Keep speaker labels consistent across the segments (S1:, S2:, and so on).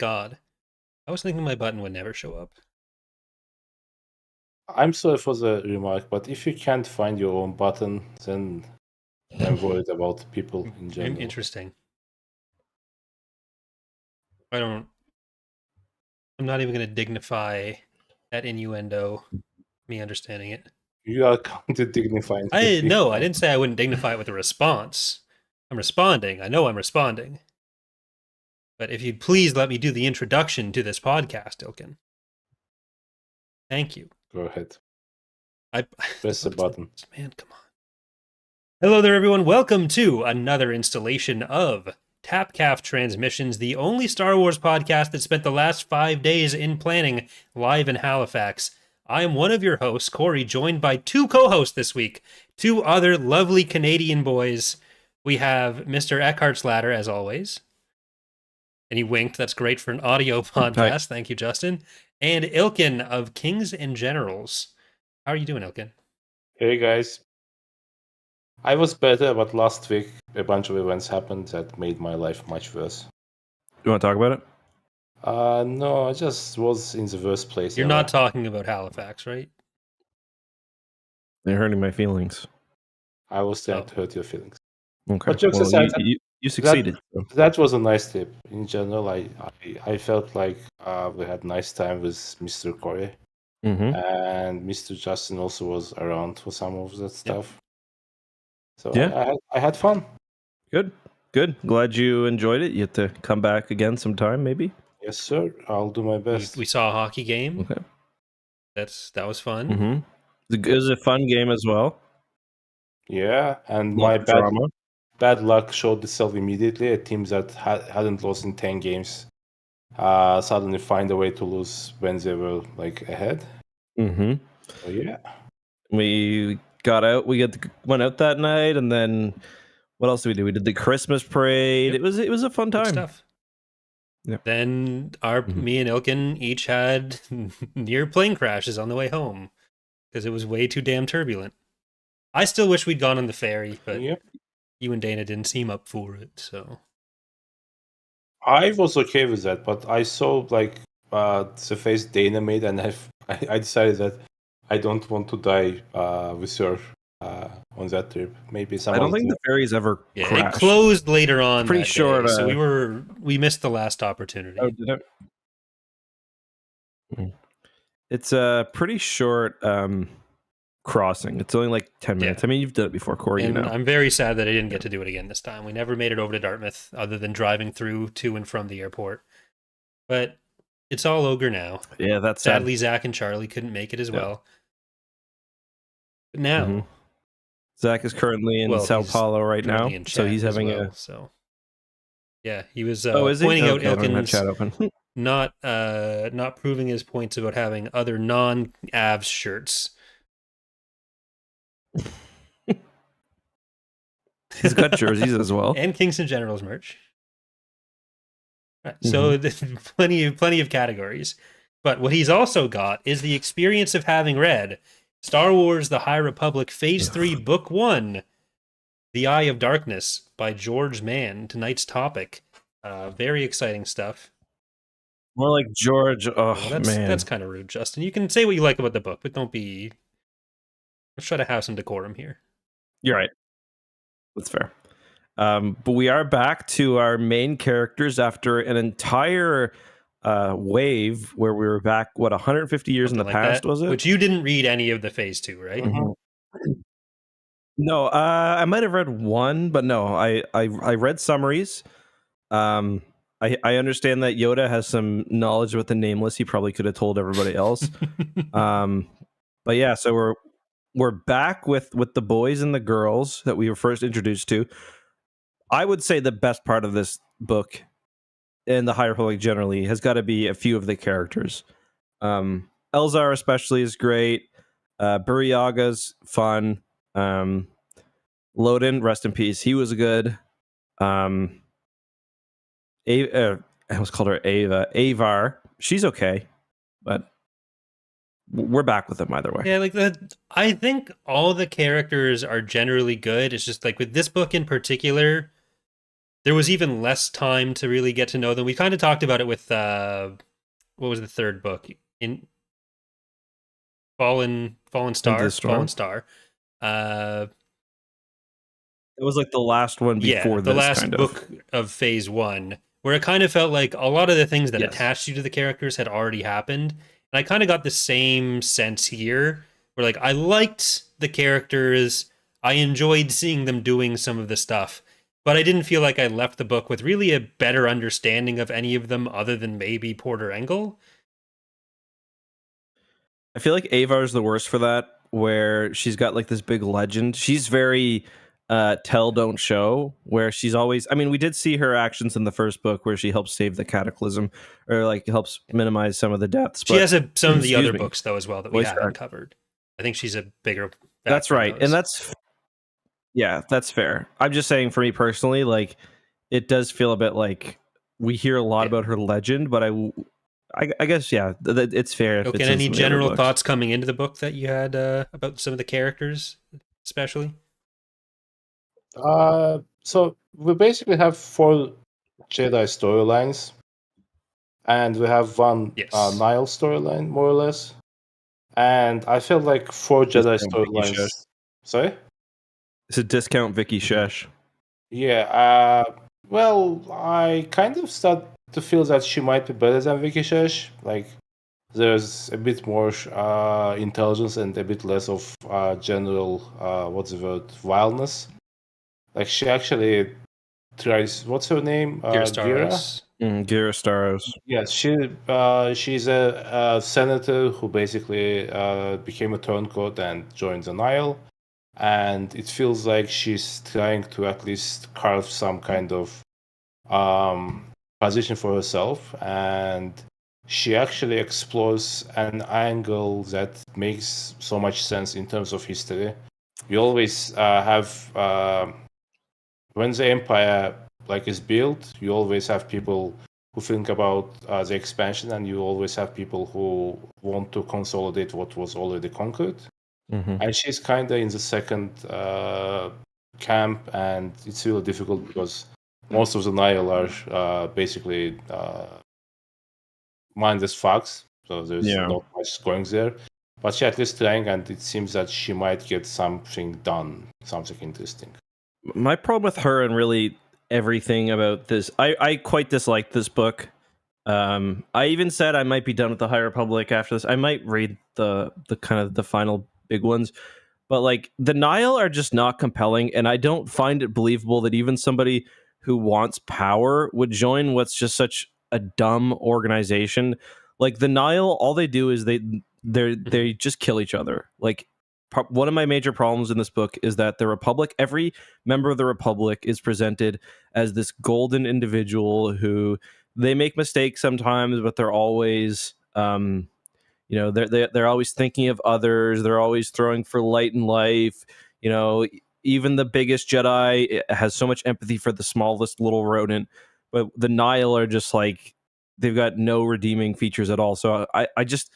S1: God. I was thinking my button would never show up.
S2: I'm sorry for the remark, but if you can't find your own button, then I'm worried about people in general.
S1: Interesting. I'm not even going to dignify that innuendo, me understanding it.
S2: You are counted dignifying.
S1: No, I didn't say I wouldn't dignify it with a response. I'm responding. I know I'm responding. But if you'd please let me do the introduction to this podcast, Ilkin. Thank you.
S2: Go ahead.
S1: I
S2: Press the button.
S1: Man, come on. Hello there, everyone. Welcome to another installation of Tapcaf Transmissions, the only Star Wars podcast that spent the last 5 days in planning live in Halifax. I am one of your hosts, Corey, joined by two co-hosts this week, two other lovely Canadian boys. We have Mr. Eckhart's Ladder, as always. And he winked. That's great for an audio podcast. Hi. Thank you, Justin. And Ilkin of Kings and Generals. How are you doing, Ilkin?
S2: Hey, guys. I was better, but last week a bunch of events happened that made my life much worse.
S3: You want to talk about it?
S2: No, I just was in the worst place.
S1: You're not talking about Halifax, right?
S3: You're hurting my feelings.
S2: I was trying to hurt your feelings.
S3: Okay.
S2: But jokes aside,
S3: you succeeded.
S2: That was a nice trip. In general, I felt like we had a nice time with Mr. Corey.
S3: Mm-hmm.
S2: And Mr. Justin also was around for some of that stuff. So
S3: yeah,
S2: I had fun.
S3: Good. Glad you enjoyed it. You have to come back again sometime, maybe.
S2: Yes, sir. I'll do my best.
S1: We saw a hockey game.
S3: Okay.
S1: That was fun.
S3: Mm-hmm. It was a fun game as well.
S2: Yeah, and my bad luck showed itself immediately. A team that hadn't lost in 10 games suddenly find a way to lose when they were ahead.
S3: Mm-hmm.
S2: So, yeah.
S3: We got out. Went out that night, and then what else did we do? We did the Christmas parade.
S1: Yep.
S3: It was a fun time.
S1: Good stuff.
S3: Yep.
S1: Then me and Ilkin each had near plane crashes on the way home because it was way too damn turbulent. I still wish we'd gone on the ferry, but you and Dana didn't seem up for it, so.
S2: I was okay with that, but I saw the face Dana made, and I decided that I don't want to die with her on that trip. Maybe some.
S3: I don't think the ferries ever crashed.
S1: It closed later on.
S3: Pretty short.
S1: So we missed the last opportunity.
S3: Oh, did it? It's a pretty short crossing. It's only 10 minutes. I mean, you've done it before, Corey.
S1: And I'm very sad that I didn't get to do it again this time. We never made it over to Dartmouth other than driving through to and from the airport. But it's all over now.
S3: Yeah, that's
S1: sadly Zach and Charlie couldn't make it as well. But now
S3: Zach is currently in Sao Paulo right now, so he's having
S1: he was pointing out Ilkin's not proving his points about having other non-Avs shirts.
S3: He's got jerseys as well,
S1: and Kings and Generals merch. Right, so plenty of categories, but what he's also got is the experience of having read Star Wars: The High Republic Phase 3, Book 1, The Eye of Darkness by George Mann. Tonight's topic, very exciting stuff.
S3: More like George.
S1: That's kind of rude, Justin. You can say what you like about the book, but don't be. Let's try to have some decorum here.
S3: You're right. That's fair. But we are back to our main characters after an entire wave where we were back, 150 years in the past, was it?
S1: Which you didn't read any of the Phase 2, right?
S3: Mm-hmm. No, I might have read one, but no, I read summaries. I understand that Yoda has some knowledge with the Nameless. He probably could have told everybody else. But yeah, so we're back with the boys and the girls that we were first introduced to. I would say the best part of this book and the High Republic generally has got to be a few of the characters. Elzar especially is great. Buriyaga's fun. Loden, rest in peace. He was good. I almost called her Ava. Avar, she's okay, but we're back with them either way.
S1: Yeah, I think all the characters are generally good. It's just with this book in particular, there was even less time to really get to know them. We kind of talked about it with what was the third book in Fallen
S3: Into the
S1: Star,
S3: Storm. It was like the last one before
S1: the
S3: this,
S1: last
S3: kind
S1: book of phase 1, where it kind of felt like a lot of the things that
S3: Yes.
S1: attached you to the characters had already happened. And I kind of got the same sense here, where like I liked the characters, I enjoyed seeing them doing some of the stuff, but I didn't feel like I left the book with really a better understanding of any of them other than maybe Porter Engel.
S3: I feel like Avar's the worst for that, where she's got like this big legend. She's very tell don't show, where she's always, I mean, we did see her actions in the first book where she helps save the cataclysm, or like helps minimize some of the deaths.
S1: She
S3: But
S1: has some of the other
S3: me,
S1: books though as well that we
S3: voice
S1: haven't
S3: crack.
S1: covered. I think she's a bigger
S3: That's
S1: factor in
S3: right,
S1: those.
S3: and that's fair. I'm just saying, for me personally, like it does feel a bit like we hear a lot about her legend, but I guess it's fair. If
S1: Okay,
S3: it's
S1: any
S3: in some of the other
S1: general
S3: books.
S1: thoughts coming into the book that you had about some of the characters, especially?
S2: So we basically have 4 Jedi storylines, and we have one
S1: Yes.
S2: Nile storyline, more or less. And I feel like 4 Jedi
S3: Discount Vicky
S2: storylines.
S3: Shesh.
S2: Sorry?
S3: It's a discount Vicky Shesh.
S2: Yeah. Well, I kind of start to feel that she might be better than Vicky Shesh. Like, there's a bit more intelligence and a bit less of general, what's the word, wildness. Like, she actually tries. What's her name?
S1: Gira
S2: Gira?
S1: Staros.
S3: Gira Staros.
S2: Yes, she's a senator who basically became a turncoat and joined the Nile, and it feels like she's trying to at least carve some kind of position for herself, and she actually explores an angle that makes so much sense in terms of history. You always have when the empire like is built, you always have people who think about the expansion, and you always have people who want to consolidate what was already conquered.
S3: Mm-hmm.
S2: And she's kind of in the second camp, and it's really difficult because most of the Nile are basically mindless fucks, so there's not much going there. But she at least trying, and it seems that she might get something done, something interesting.
S3: My problem with her and really everything about this, I quite disliked this book. I even said I might be done with the High Republic after this. I might read the kind of the final big ones, but like the Nile are just not compelling, and I don't find it believable that even somebody who wants power would join what's just such a dumb organization. Like the Nile, all they do is they just kill each other. Like one of my major problems in this book is that the Republic, every member of the Republic is presented as this golden individual who they make mistakes sometimes, but they're always they're always thinking of others. They're always throwing for light in life. Even the biggest Jedi has so much empathy for the smallest little rodent, but the Nile are just like they've got no redeeming features at all. So I just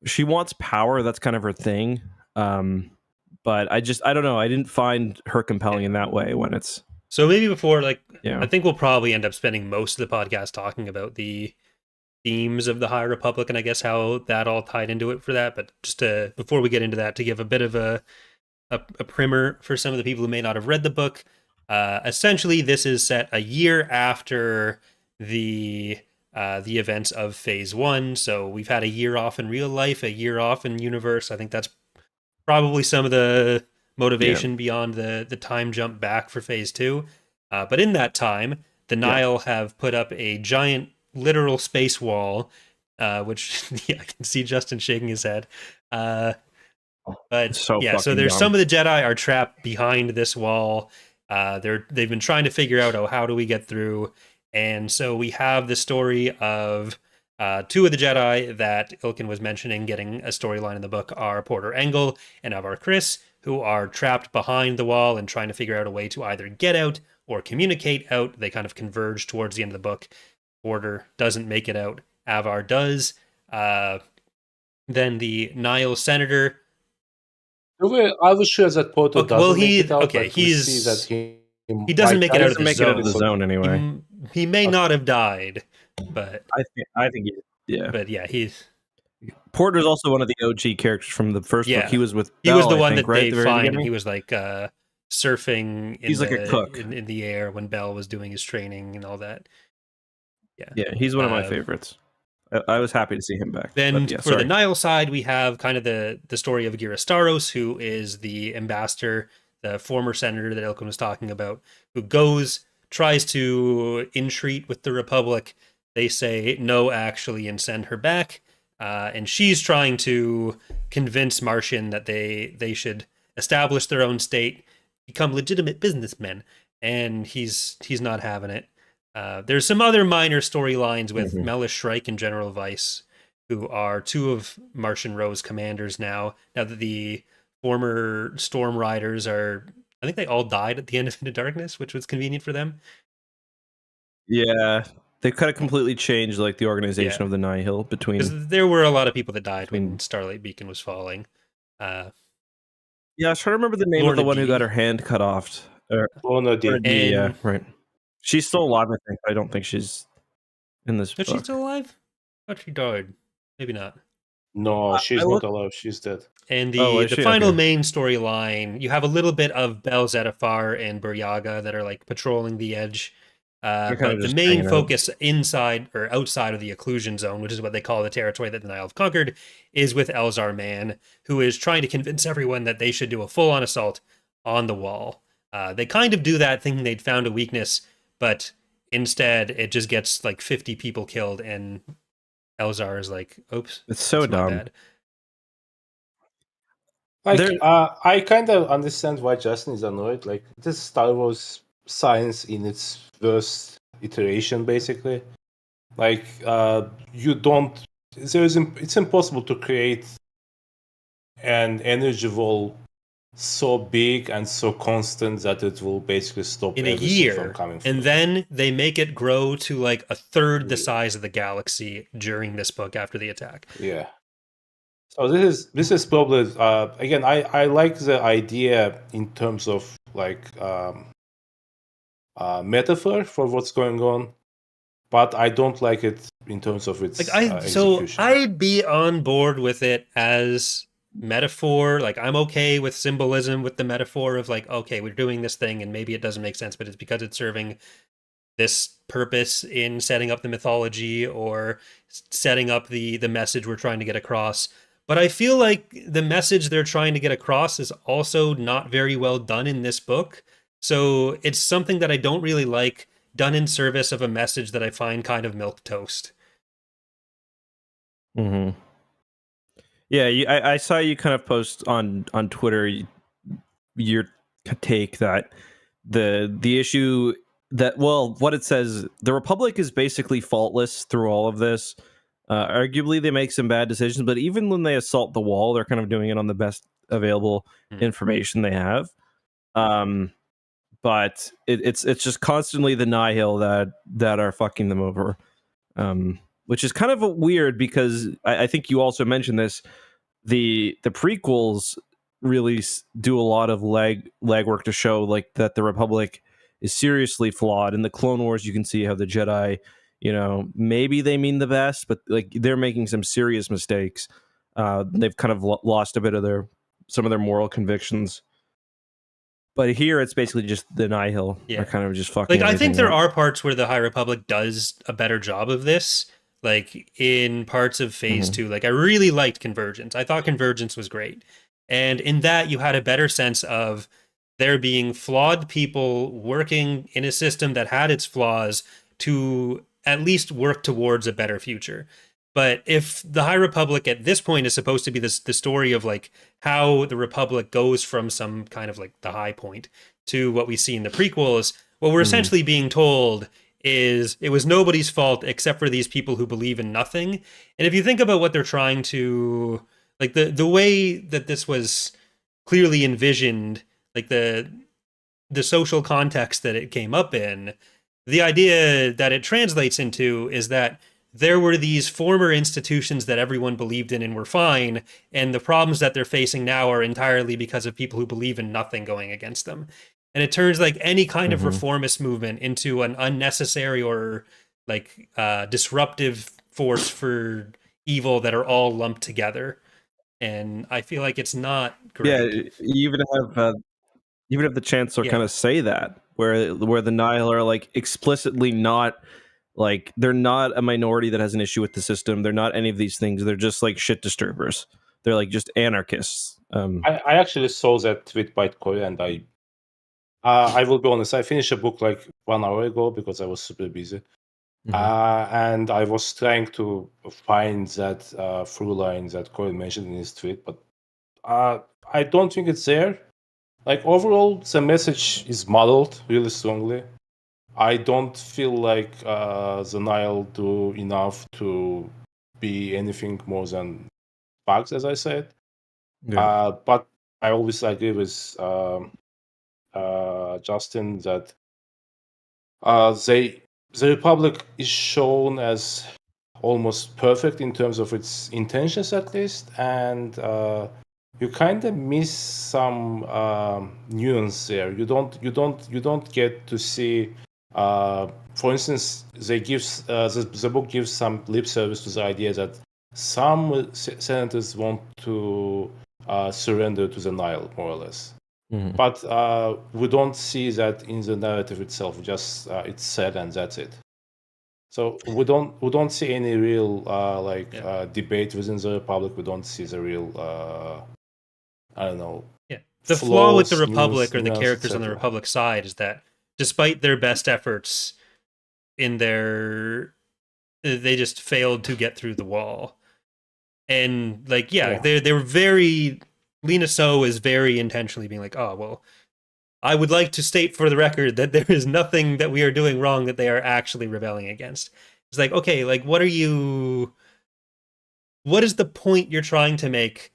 S3: she wants power. That's kind of her thing. But I don't know. I didn't find her compelling in that way when it's
S1: so maybe before I think we'll probably end up spending most of the podcast talking about the themes of the High Republic and I guess how that all tied into it for that. But just before we get into that, to give a bit of a primer for some of the people who may not have read the book, essentially this is set a year after the events of Phase 1. So we've had a year off in real life, a year off in universe. I think that's probably some of the motivation beyond the time jump back for Phase 2. But in that time, the Nile have put up a giant literal space wall, which I can see Justin shaking his head. But so there's dumb. Some of the Jedi are trapped behind this wall. They've been trying to figure out, how do we get through? And so we have the story of 2 of the Jedi that Ilkin was mentioning getting a storyline in the book are Porter Engel and Avar Kriss, who are trapped behind the wall and trying to figure out a way to either get out or communicate out. They kind of converge towards the end of the book. Porter doesn't make it out. Avar does. Then the Nile senator.
S2: I was sure that Porter doesn't make it out.
S1: Okay,
S2: we see that
S1: he doesn't make it out of the
S3: make it out of the
S1: zone.
S3: zone anyway.
S1: He may not have died, but
S3: I think yeah.
S1: but yeah, he's
S3: Porter's also one of the OG characters from the first book. He was with
S1: he was
S3: Belle,
S1: the
S3: I
S1: one
S3: think,
S1: that
S3: right
S1: they
S3: at the very
S1: find.
S3: beginning?
S1: He was like surfing in
S3: He's like a cook.
S1: in the air when Bell was doing his training and all that.
S3: Yeah, he's one of my favorites. I was happy to see him back.
S1: Then
S3: But, yeah,
S1: for the Nile side, we have kind of the story of Girastaros, who is the ambassador, the former senator that Ilkin was talking about, who tries to entreat with the Republic. They say no, actually, and send her back. And she's trying to convince Martian that they should establish their own state, become legitimate businessmen, and he's not having it. There's some other minor storylines with Melis Shrike and General Weiss, who are two of Martian Row's commanders now that the former Storm Riders are, I think they all died at the end of Into Darkness, which was convenient for them.
S3: Yeah, they kind of completely changed like the organization of the Nihil between.
S1: Because there were a lot of people that died when Starlight Beacon was falling.
S3: Yeah, I was trying to remember the name of the one who got her hand cut off.
S2: Lorna D.
S3: Yeah, right. She's still alive, I think. I don't think she's in this book.
S1: Is she still alive? I thought she died. Maybe not.
S2: No, she's not alive. She's dead.
S1: And the final main storyline, you have a little bit of Bel Zettifar and Buryaga that are like patrolling the edge. But the main focus inside or outside of the occlusion zone, which is what they call the territory that the Nile have conquered, is with Elzar Mann, who is trying to convince everyone that they should do a full-on assault on the wall. They kind of do that thinking they'd found a weakness, but instead it just gets like 50 people killed, and Elzar is like, oops.
S3: It's so dumb.
S2: Like, I kind of understand why Justin is annoyed. Like, this is Star Wars science in its first iteration, basically. Like, it's impossible to create an energy wall so big and so constant that it will basically stop
S1: in a year from coming through. And then they make it grow to like a third the size of the galaxy during this book after the attack.
S2: Yeah. So this is probably again, I like the idea in terms of like metaphor for what's going on, but I don't like it in terms of its execution.
S1: So I'd be on board with it as metaphor. Like, I'm okay with symbolism, with the metaphor of like, okay, we're doing this thing and maybe it doesn't make sense, but it's because it's serving this purpose in setting up the mythology or setting up the message we're trying to get across. But I feel like the message they're trying to get across is also not very well done in this book. So it's something that I don't really like, done in service of a message that I find kind of milquetoast.
S3: Mm-hmm. Yeah, I saw you kind of post on Twitter your take that the issue that, well, what it says, the Republic is basically faultless through all of this. Arguably, they make some bad decisions, but even when they assault the wall, they're kind of doing it on the best available information they have. But it's just constantly the Nihil that are fucking them over, which is kind of weird because I think you also mentioned this. The prequels really do a lot of legwork to show like that the Republic is seriously flawed. In the Clone Wars, you can see how the Jedi, maybe they mean the best, but like they're making some serious mistakes. They've kind of lost a bit of some of their moral convictions. But here it's basically just the Nihil are kind of just fucking.
S1: Like, I think there are parts where the High Republic does a better job of this. Like in parts of Phase 2, like I really liked Convergence. I thought Convergence was great. And in that you had a better sense of there being flawed people working in a system that had its flaws to at least work towards a better future. But if the High Republic at this point is supposed to be the story of like how the Republic goes from some kind of like the high point to what we see in the prequels, what we're essentially being told is it was nobody's fault except for these people who believe in nothing. And if you think about what they're trying to, like the way that this was clearly envisioned, like the social context that it came up in, the idea that it translates into is that there were these former institutions that everyone believed in and were fine, and the problems that they're facing now are entirely because of people who believe in nothing going against them. and it turns like any kind of
S3: Mhm.
S1: reformist movement into an unnecessary or like disruptive force for evil that are all lumped together. And I feel like it's not
S3: Yeah,
S1: great.
S3: you even have the chancellor
S1: Yeah.
S3: kind of say that, where the Nihil are like explicitly not like they're not a minority that has an issue with the system. They're not any of these things. They're just like shit disturbers. They're like just anarchists.
S2: I actually saw that tweet by Corey, and I will be honest, I finished a book like 1 hour ago because I was super busy. And I was trying to find that through line that Corey mentioned in his tweet, but I don't think it's there. Like overall, the message is muddled really strongly. I don't feel like the Nile do enough to be anything more than bugs, as I said.
S3: Yeah.
S2: But I always agree with Justin that the Republic is shown as almost perfect in terms of its intentions, at least, and you kind of miss some nuance there. You don't get to see. For instance, the book gives some lip service to the idea that some senators want to surrender to the Nile, more or less. But we don't see that in the narrative itself. Just it's said and that's it. So we don't see any real debate within the Republic. We don't see the real I don't know.
S1: Yeah. The flaw with the
S2: flaws,
S1: Republic or the
S2: nuance,
S1: characters on the
S2: etc.
S1: Republic side is that despite their best efforts in their they just failed to get through the wall. And like
S2: Yeah.
S1: they were very Lena So is very intentionally being like, "Oh, well, I would like to state for the record that there is nothing that we are doing wrong that they are actually rebelling against." It's like, okay, like what is the point you're trying to make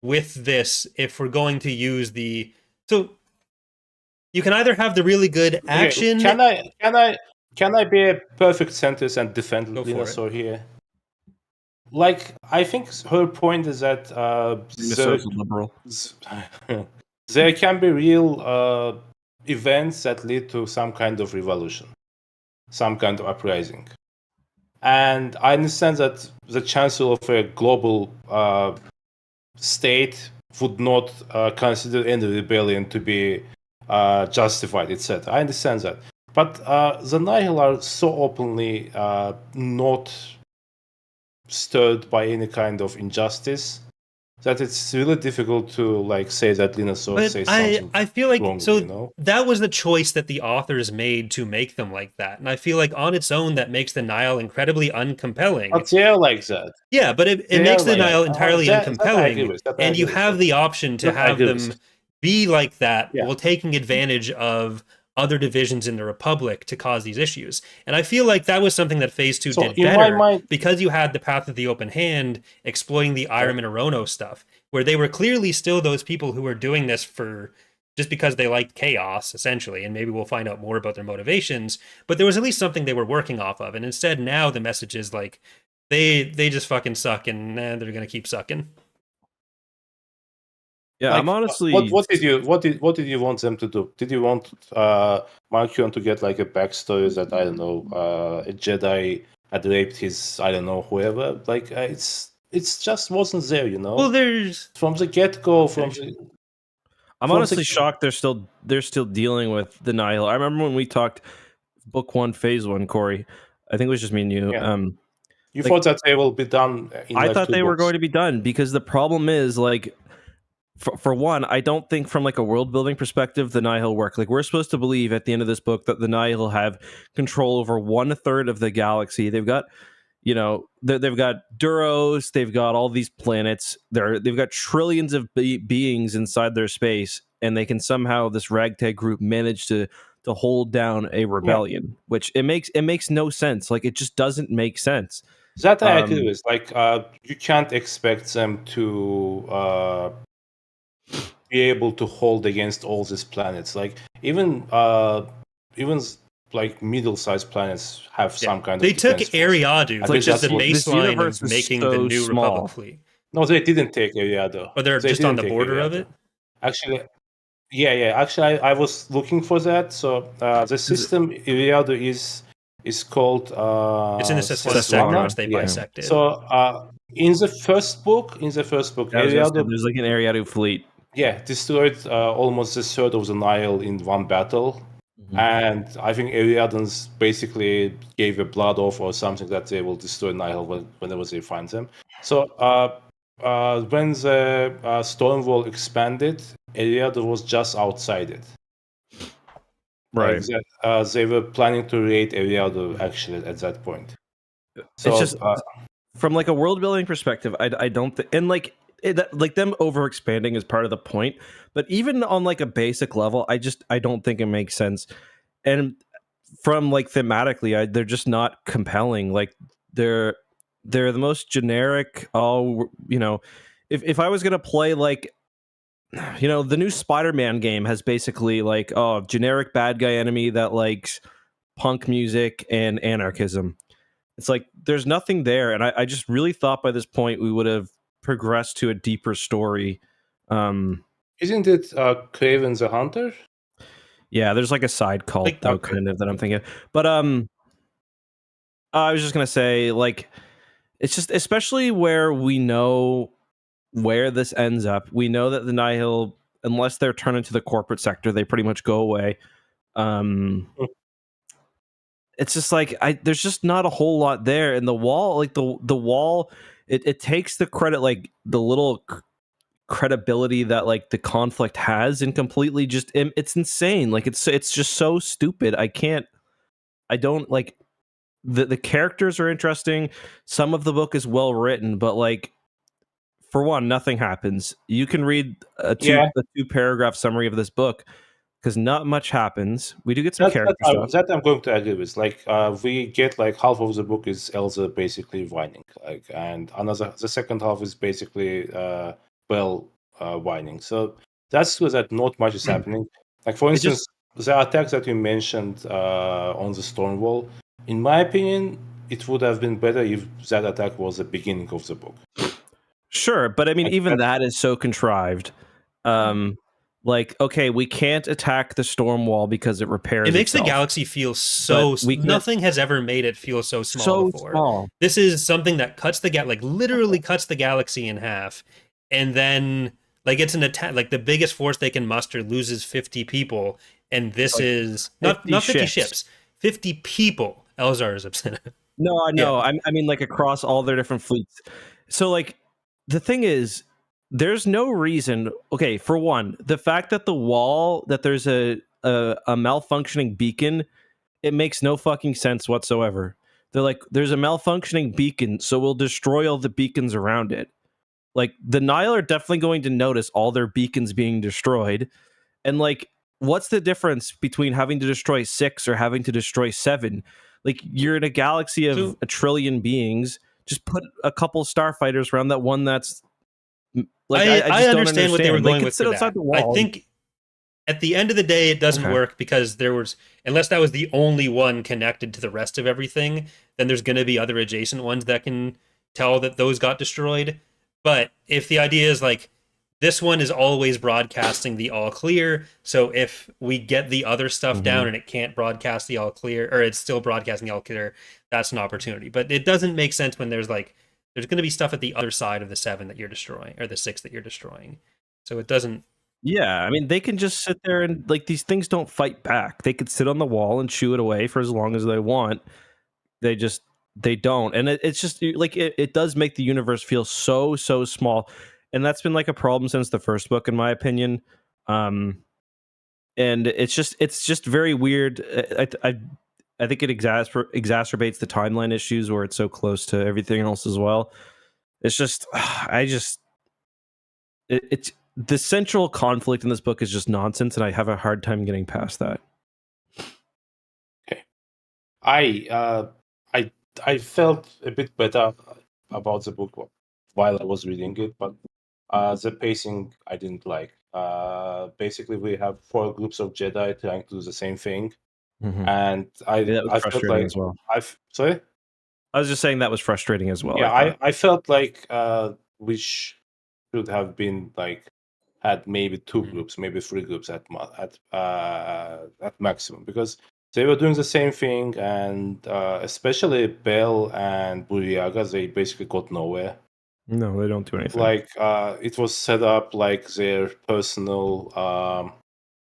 S1: with this if we're going to use the so you can either have the really good action.
S2: Okay, can I be a perfect sentence and defend
S1: Go
S2: Lena
S1: for it.
S2: So here? Like I think her point is that
S3: Minnesota's liberal.
S2: there can be real events that lead to some kind of revolution, some kind of uprising. And I understand that the chancellor of a global state would not consider any rebellion to be justified, etc. I understand that. But the Nihil are so openly not stirred by any kind of injustice that it's really difficult to like say that Lena So
S1: But
S2: says something
S1: I feel like
S2: wrongly,
S1: so
S2: you know?
S1: that was the choice that the authors made to make them like that. And I feel like on its own that makes the Nile incredibly uncompelling.
S2: But they're like that.
S1: Yeah, but it
S2: They
S1: makes
S2: are
S1: the
S2: like
S1: Nile
S2: that.
S1: entirely
S2: That I agree
S1: uncompelling.
S2: with. That I
S1: And you
S2: agree with.
S1: have the option to
S2: That I
S1: have
S2: agree with.
S1: them be like that
S2: Yeah.
S1: while taking advantage of other divisions in the Republic to cause these issues. And I feel like that was something that Phase 2
S2: So
S1: did
S2: in my
S1: better
S2: mind,
S1: because you had the Path of the Open Hand exploiting the Irem and Arono stuff, where they were clearly still those people who were doing this for just because they liked chaos, essentially, and maybe we'll find out more about their motivations, but there was at least something they were working off of. And instead now the message is like they just fucking suck and they're gonna keep sucking.
S3: Yeah,
S2: like,
S3: I'm honestly.
S2: what did you want them to do? Did you want Markion to get like a backstory that I don't know a Jedi had raped his I don't know whoever? Like it's just wasn't there, you know.
S1: Well, there's
S2: From the get go,
S3: I'm honestly shocked they're still dealing with the Nihil. I remember when we talked book 1, phase 1, Corey. I think it was just me and you.
S2: Yeah. You
S3: like-
S2: thought that they will be done in
S3: I
S2: like
S3: thought
S2: 2
S3: they were
S2: books.
S3: going to be done because the problem is like for one, I don't think from like a world building perspective the Nihil work. Like we're supposed to believe at the end of this book that the Nihil have control over 1/3 of the galaxy. They've got, you know, they've got Duros, they've got all these planets. They've got trillions of beings inside their space, and they can somehow this ragtag group manage to hold down a rebellion, which it makes no sense. Like it just doesn't make sense.
S2: That I agree with. Like you can't expect them to be able to hold against all these planets. Like even like middle-sized planets have some kind
S1: they
S2: of
S1: took
S2: defense force.
S1: Ariadu, which is the
S3: this
S1: baseline
S3: universe
S1: of
S3: is
S1: making
S3: so
S1: the new
S3: small.
S1: Republic fleet.
S2: No, they didn't take Ariado.
S1: Or they're
S2: They
S1: just on
S2: didn't
S1: the
S2: take
S1: border of
S2: Ariado.
S1: it.
S2: Actually, Yeah. Actually, I was looking for that. So the system Iliado is called
S1: It's in the Seswana
S3: Seswana,
S1: sector, which they
S2: Yeah.
S1: bisected.
S2: So in the first book,
S3: I was gonna say,
S2: Iliado,
S3: there's like an Ariadu fleet.
S2: destroyed almost a third of the Nile in one battle. And I think Ariadans basically gave a blood off or something that they will destroy Nile whenever they find them. So when the storm wall expanded, Ariada was just outside it.
S3: Right.
S2: Like that, they were planning to raid Ariada actually at that point. So
S3: It's just from like a world building perspective, I don't think, and like like them over expanding is part of the point. But even on like a basic level, I don't think it makes sense. And from like thematically, they're just not compelling. Like they're the most generic. Oh, if I was gonna play like, the new Spider-Man game has basically like, generic bad guy enemy that likes punk music and anarchism. It's like there's nothing there, and I just really thought by this point we would have progressed to a deeper story.
S2: isn't it Craven the Hunter?
S3: Yeah, there's like a side cult
S1: Like,
S3: though,
S2: okay.
S3: kind of, that I'm thinking. But I was just gonna say, like, it's just, especially where we know where this ends up. We know that the Nihil, unless they're turned into the corporate sector, they pretty much go away. It's just like there's just not a whole lot there. And the wall, like the wall, it takes the credit, like the little credibility that like the conflict has, and completely just it's insane. Like it's just so stupid. I don't like the characters are interesting. Some of the book is well written, but like, for one, nothing happens. You can read a two paragraph summary of this book because not much happens. We do get some character stuff.
S2: That I'm going to agree with. Like, we get like half of the book is Elsa basically whining, like, and the second half is basically whining. So that's true that not much is happening. Like, for instance, the attacks that you mentioned on the stone wall. In my opinion, it would have been better if that attack was the beginning of the book.
S3: Sure, but I mean, even that is so contrived. Like, okay, we can't attack the storm wall because it repairs.
S1: It makes
S3: itself.
S1: the galaxy feel so. Nothing has ever made it feel so small before.
S3: Small.
S1: This is something that cuts the like literally cuts the galaxy in half, and then like it's an attack. Like the biggest force they can muster loses 50 people, and this like is not 50 ships, 50 people. Elzar is upset.
S3: No, I know. Yeah. I mean, like across all their different fleets. So, like, the thing is, there's no reason. Okay, for one, the fact that the wall, that there's a malfunctioning beacon, it makes no fucking sense whatsoever. They're like, there's a malfunctioning beacon, so we'll destroy all the beacons around it. Like, the Nile are definitely going to notice all their beacons being destroyed. And like, what's the difference between having to destroy 6 or having to destroy 7? Like, you're in a galaxy of a trillion beings. Just put a couple starfighters around that one that's like, I just
S1: understand what they were going with for that.
S3: The wall.
S1: I think at the end of the day, it doesn't work because there was, unless that was the only one connected to the rest of everything, then there's going to be other adjacent ones that can tell that those got destroyed. But if the idea is like, this one is always broadcasting the all clear, so if we get the other stuff down and it can't broadcast the all clear, or it's still broadcasting the all clear, that's an opportunity. But it doesn't make sense when there's going to be stuff at the other side of the 7 that you're destroying, or the 6 that you're destroying. So it doesn't.
S3: Yeah, I mean, they can just sit there and like, these things don't fight back. They could sit on the wall and chew it away for as long as they want. They don't, and it's just like it does make the universe feel so small. And that's been like a problem since the first book, in my opinion. And it's just very weird. I think it exacerbates the timeline issues where it's so close to everything else as well. It's just, it's the central conflict in this book is just nonsense, and I have a hard time getting past that.
S2: Okay, I felt a bit better about the book while I was reading it, but the pacing I didn't like. Basically, we have 4 groups of Jedi trying to do the same thing, and I felt like
S3: as well.
S2: Sorry,
S3: I was just saying that was frustrating as well.
S2: Yeah, I felt like we should have been like had maybe two
S1: Mhm.
S2: groups, maybe three groups at maximum, because they were doing the same thing, and especially Bell and Buriaga, they basically got nowhere.
S3: No, they don't do anything.
S2: Like it was set up like their personal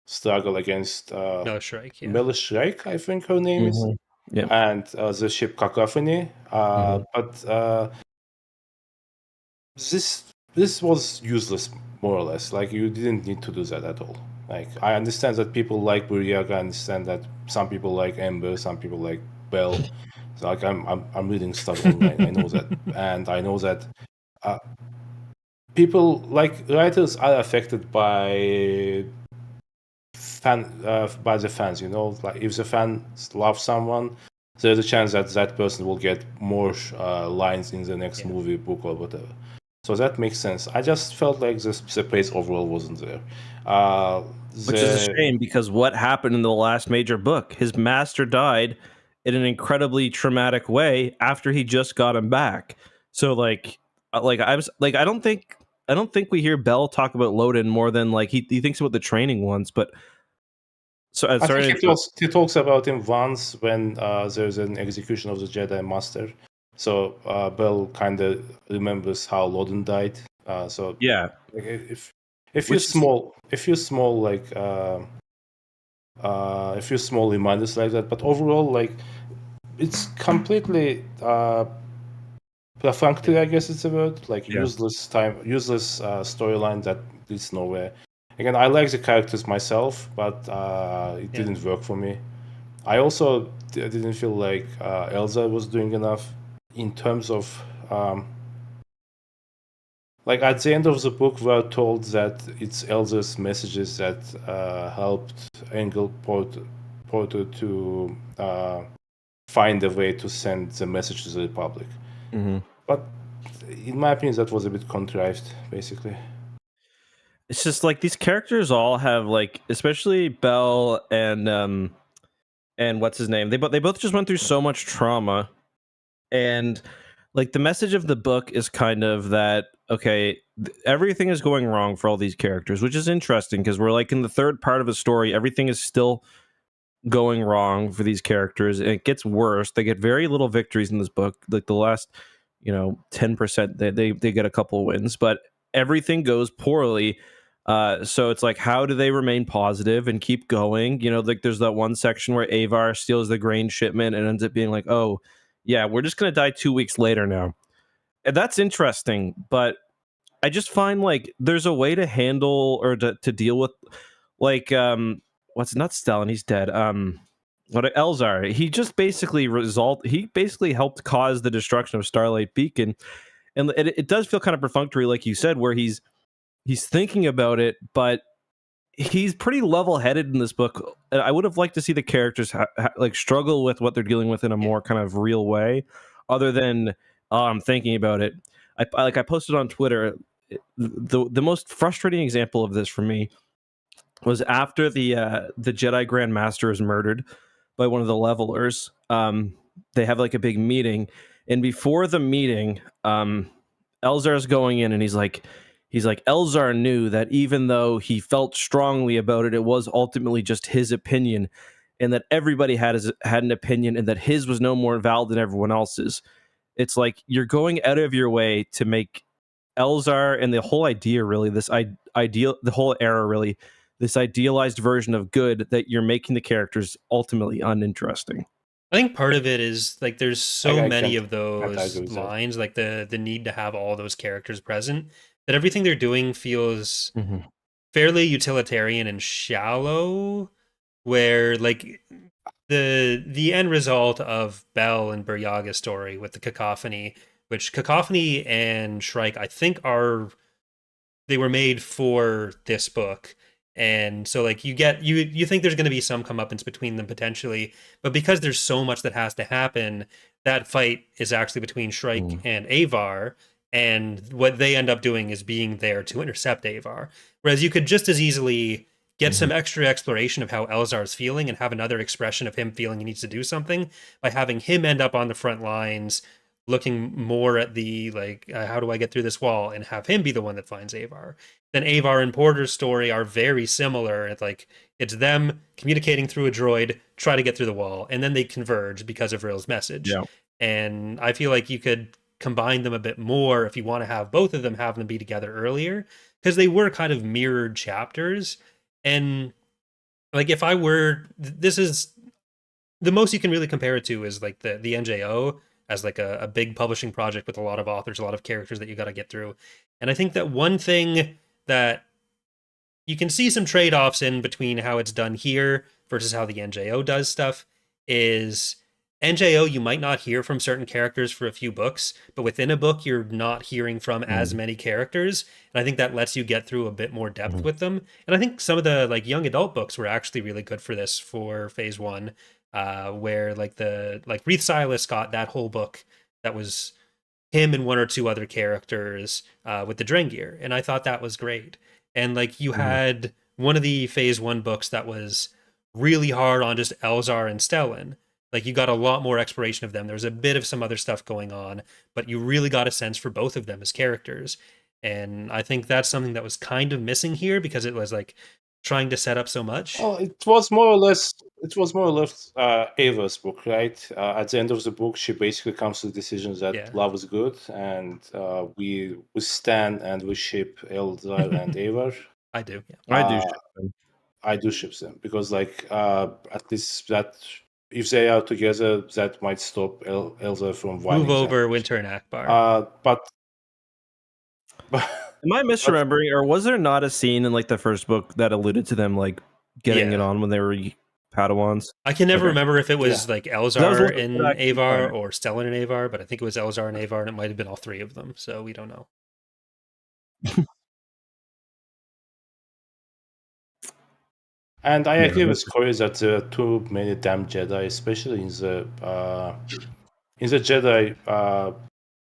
S2: struggle against
S1: No strike, yeah.
S2: Mela Shrike, I think her name is,
S3: Yeah.
S2: and the ship Cacophony. But this was useless, more or less. Like, you didn't need to do that at all. Like, I understand that people like Buriaga, I understand that some people like Ember, some people like Bell. So, like, I'm reading stuff online. I know that, and I know that people, like, writers are affected by by the fans. You know, like, if the fans love someone, there's a chance that that person will get more lines in the next
S1: Yeah.
S2: movie, book, or whatever. So that makes sense. I just felt like the pace overall wasn't there. Uh,
S3: Which is a
S2: the
S3: shame, because what happened in the last major book? His master died in an incredibly traumatic way after he just got him back. So I was like, I don't think we hear Bell talk about Loden more than like he thinks about the training ones. But so
S2: I
S3: sorry
S2: think
S3: to interrupt.
S2: he talks about him once when there's an execution of the Jedi Master. So Bell kind of remembers how Loden died. So,
S3: Yeah,
S2: like,
S3: which is
S2: if you small like a few small reminders like that, but overall, like, it's completely perfunctory, I guess it's a word, like
S3: yeah.
S2: useless storyline that leads nowhere. Again, I like the characters myself, but it
S1: Yeah.
S2: didn't work for me. I also didn't feel like Elsa was doing enough in terms of like, at the end of the book, we're told that it's Elsa's messages that helped Engel Porter to find a way to send the message to the Republic.
S3: Mhm.
S2: But in my opinion, that was a bit contrived, basically.
S3: It's just like these characters all have like, especially Bell and what's his name. They both just went through so much trauma. And like the message of the book is kind of that, okay, everything is going wrong for all these characters, which is interesting because we're like in the third part of a story, everything is still going wrong for these characters, and it gets worse. They get very little victories in this book. Like the last, 10%, they get a couple wins, but everything goes poorly. So it's like, how do they remain positive and keep going? Like there's that one section where Avar steals the grain shipment and ends up being like, oh yeah, we're just gonna die 2 weeks later now. And that's interesting, but I just find like there's a way to handle or to deal with, like, what's not Stellan, he's dead. What Elzar, he basically helped cause the destruction of Starlight Beacon. And it does feel kind of perfunctory, like you said, where he's thinking about it, but he's pretty level-headed in this book. I would have liked to see the characters like struggle with what they're dealing with in a more kind of real way, other than, oh, I'm thinking about it. I posted on Twitter, the most frustrating example of this for me was after the Jedi Grand Master is murdered by one of the levelers. They have like a big meeting, and before the meeting, Elzar's going in, and he's like, Elzar knew that even though he felt strongly about it, it was ultimately just his opinion, and that everybody had an opinion, and that his was no more valid than everyone else's. It's like you're going out of your way to make Elzar and the whole idea, really, the whole era, really, this idealized version of good, that you're making the characters ultimately uninteresting.
S1: I think part of it is like there's so
S2: I
S1: many
S2: can't,
S1: of
S2: can't argue
S1: those
S2: with that.
S1: lines, like the need to have all those characters present, that everything they're doing feels
S3: Mm-hmm.
S1: fairly utilitarian and shallow, where like the end result of Bell and Buryaga's story with the cacophony, which cacophony and Shrike I think they were made for this book. And so like you think there's going to be some comeuppance between them potentially, but because there's so much that has to happen, that fight is actually between Shrike and Avar, and what they end up doing is being there to intercept Avar. Whereas you could just as easily get some extra exploration of how Elzar's feeling and have another expression of him feeling he needs to do something by having him end up on the front lines, looking more at the like how do I get through this wall, and have him be the one that finds Avar. Then Avar and Porter's story are very similar. It's like it's them communicating through a droid, try to get through the wall, and then they converge because of Rill's message.
S3: Yeah.
S1: And I feel like you could combine them a bit more if you want to have both of them have them be together earlier, because they were kind of mirrored chapters. And like if I were, this is the most you can really compare it to is like the NJO as like a big publishing project with a lot of authors, a lot of characters that you got to get through. And I think that one thing that you can see some trade-offs in between how it's done here versus how the NJO does stuff is NJO you might not hear from certain characters for a few books, but within a book you're not hearing from as many characters, and I think that lets you get through a bit more depth with them. And I think some of the like young adult books were actually really good for this for phase 1, where like Reith Silas got that whole book that was him and one or two other characters with the Drengir, and I thought that was great. And like you had one of the phase 1 books that was really hard on just Elzar and Stellan. Like you got a lot more exploration of them. There was a bit of some other stuff going on, but you really got a sense for both of them as characters. And I think that's something that was kind of missing here because it was like trying to set up so much.
S2: Oh, it was more or less Ava's book, right? At the end of the book, she basically comes to the decision that love is good, and we stand and we ship Elzar and Ava.
S1: I do. Yeah.
S3: I do ship them.
S2: I do ship them because, like, at least that if they are together, that might stop Elzar from
S1: move over Winter and Akbar.
S2: But
S3: am I misremembering, or was there not a scene in like the first book that alluded to them like getting it on when they were Padawans?
S1: I can never remember if it was like Elzar and Avar or Stellan and Avar, but I think it was Elzar and Avar, and it might have been all three of them, so we don't know.
S2: And I agree with Corey that there are too many damn Jedi, especially in the Jedi.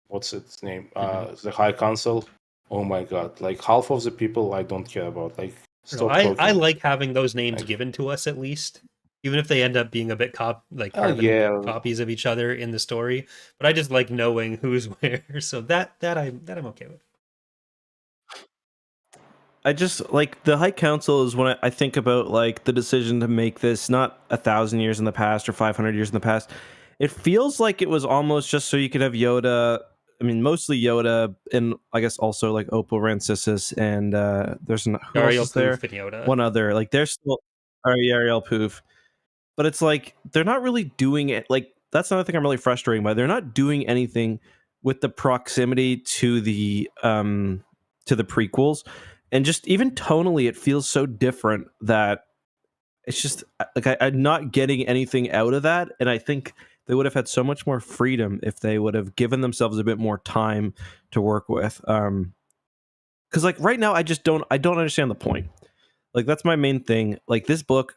S2: What's its name? The High Council. Oh my god! Like half of the people I don't care about. Like stop talking.
S1: I like having those names given to us at least, even if they end up being a bit copies of each other in the story. But I just like knowing who's where, so that I'm okay with.
S3: I just like the High Council is when I think about like the decision to make this not 1,000 years in the past or 500 years in the past. It feels like it was almost just so you could have Yoda. I mean, mostly Yoda, and I guess also like Opal Rancisis, and there's who
S1: Ariel
S3: else is there?
S1: Poof and Yoda.
S3: One other. Like they're still Ariel Poof, but it's like they're not really doing it. Like that's another thing I'm really frustrated by. They're not doing anything with the proximity to the prequels. And just even tonally, it feels so different that it's just like I'm not getting anything out of that. And I think they would have had so much more freedom if they would have given themselves a bit more time to work with. Because like right now, I don't understand the point. Like that's my main thing. Like this book,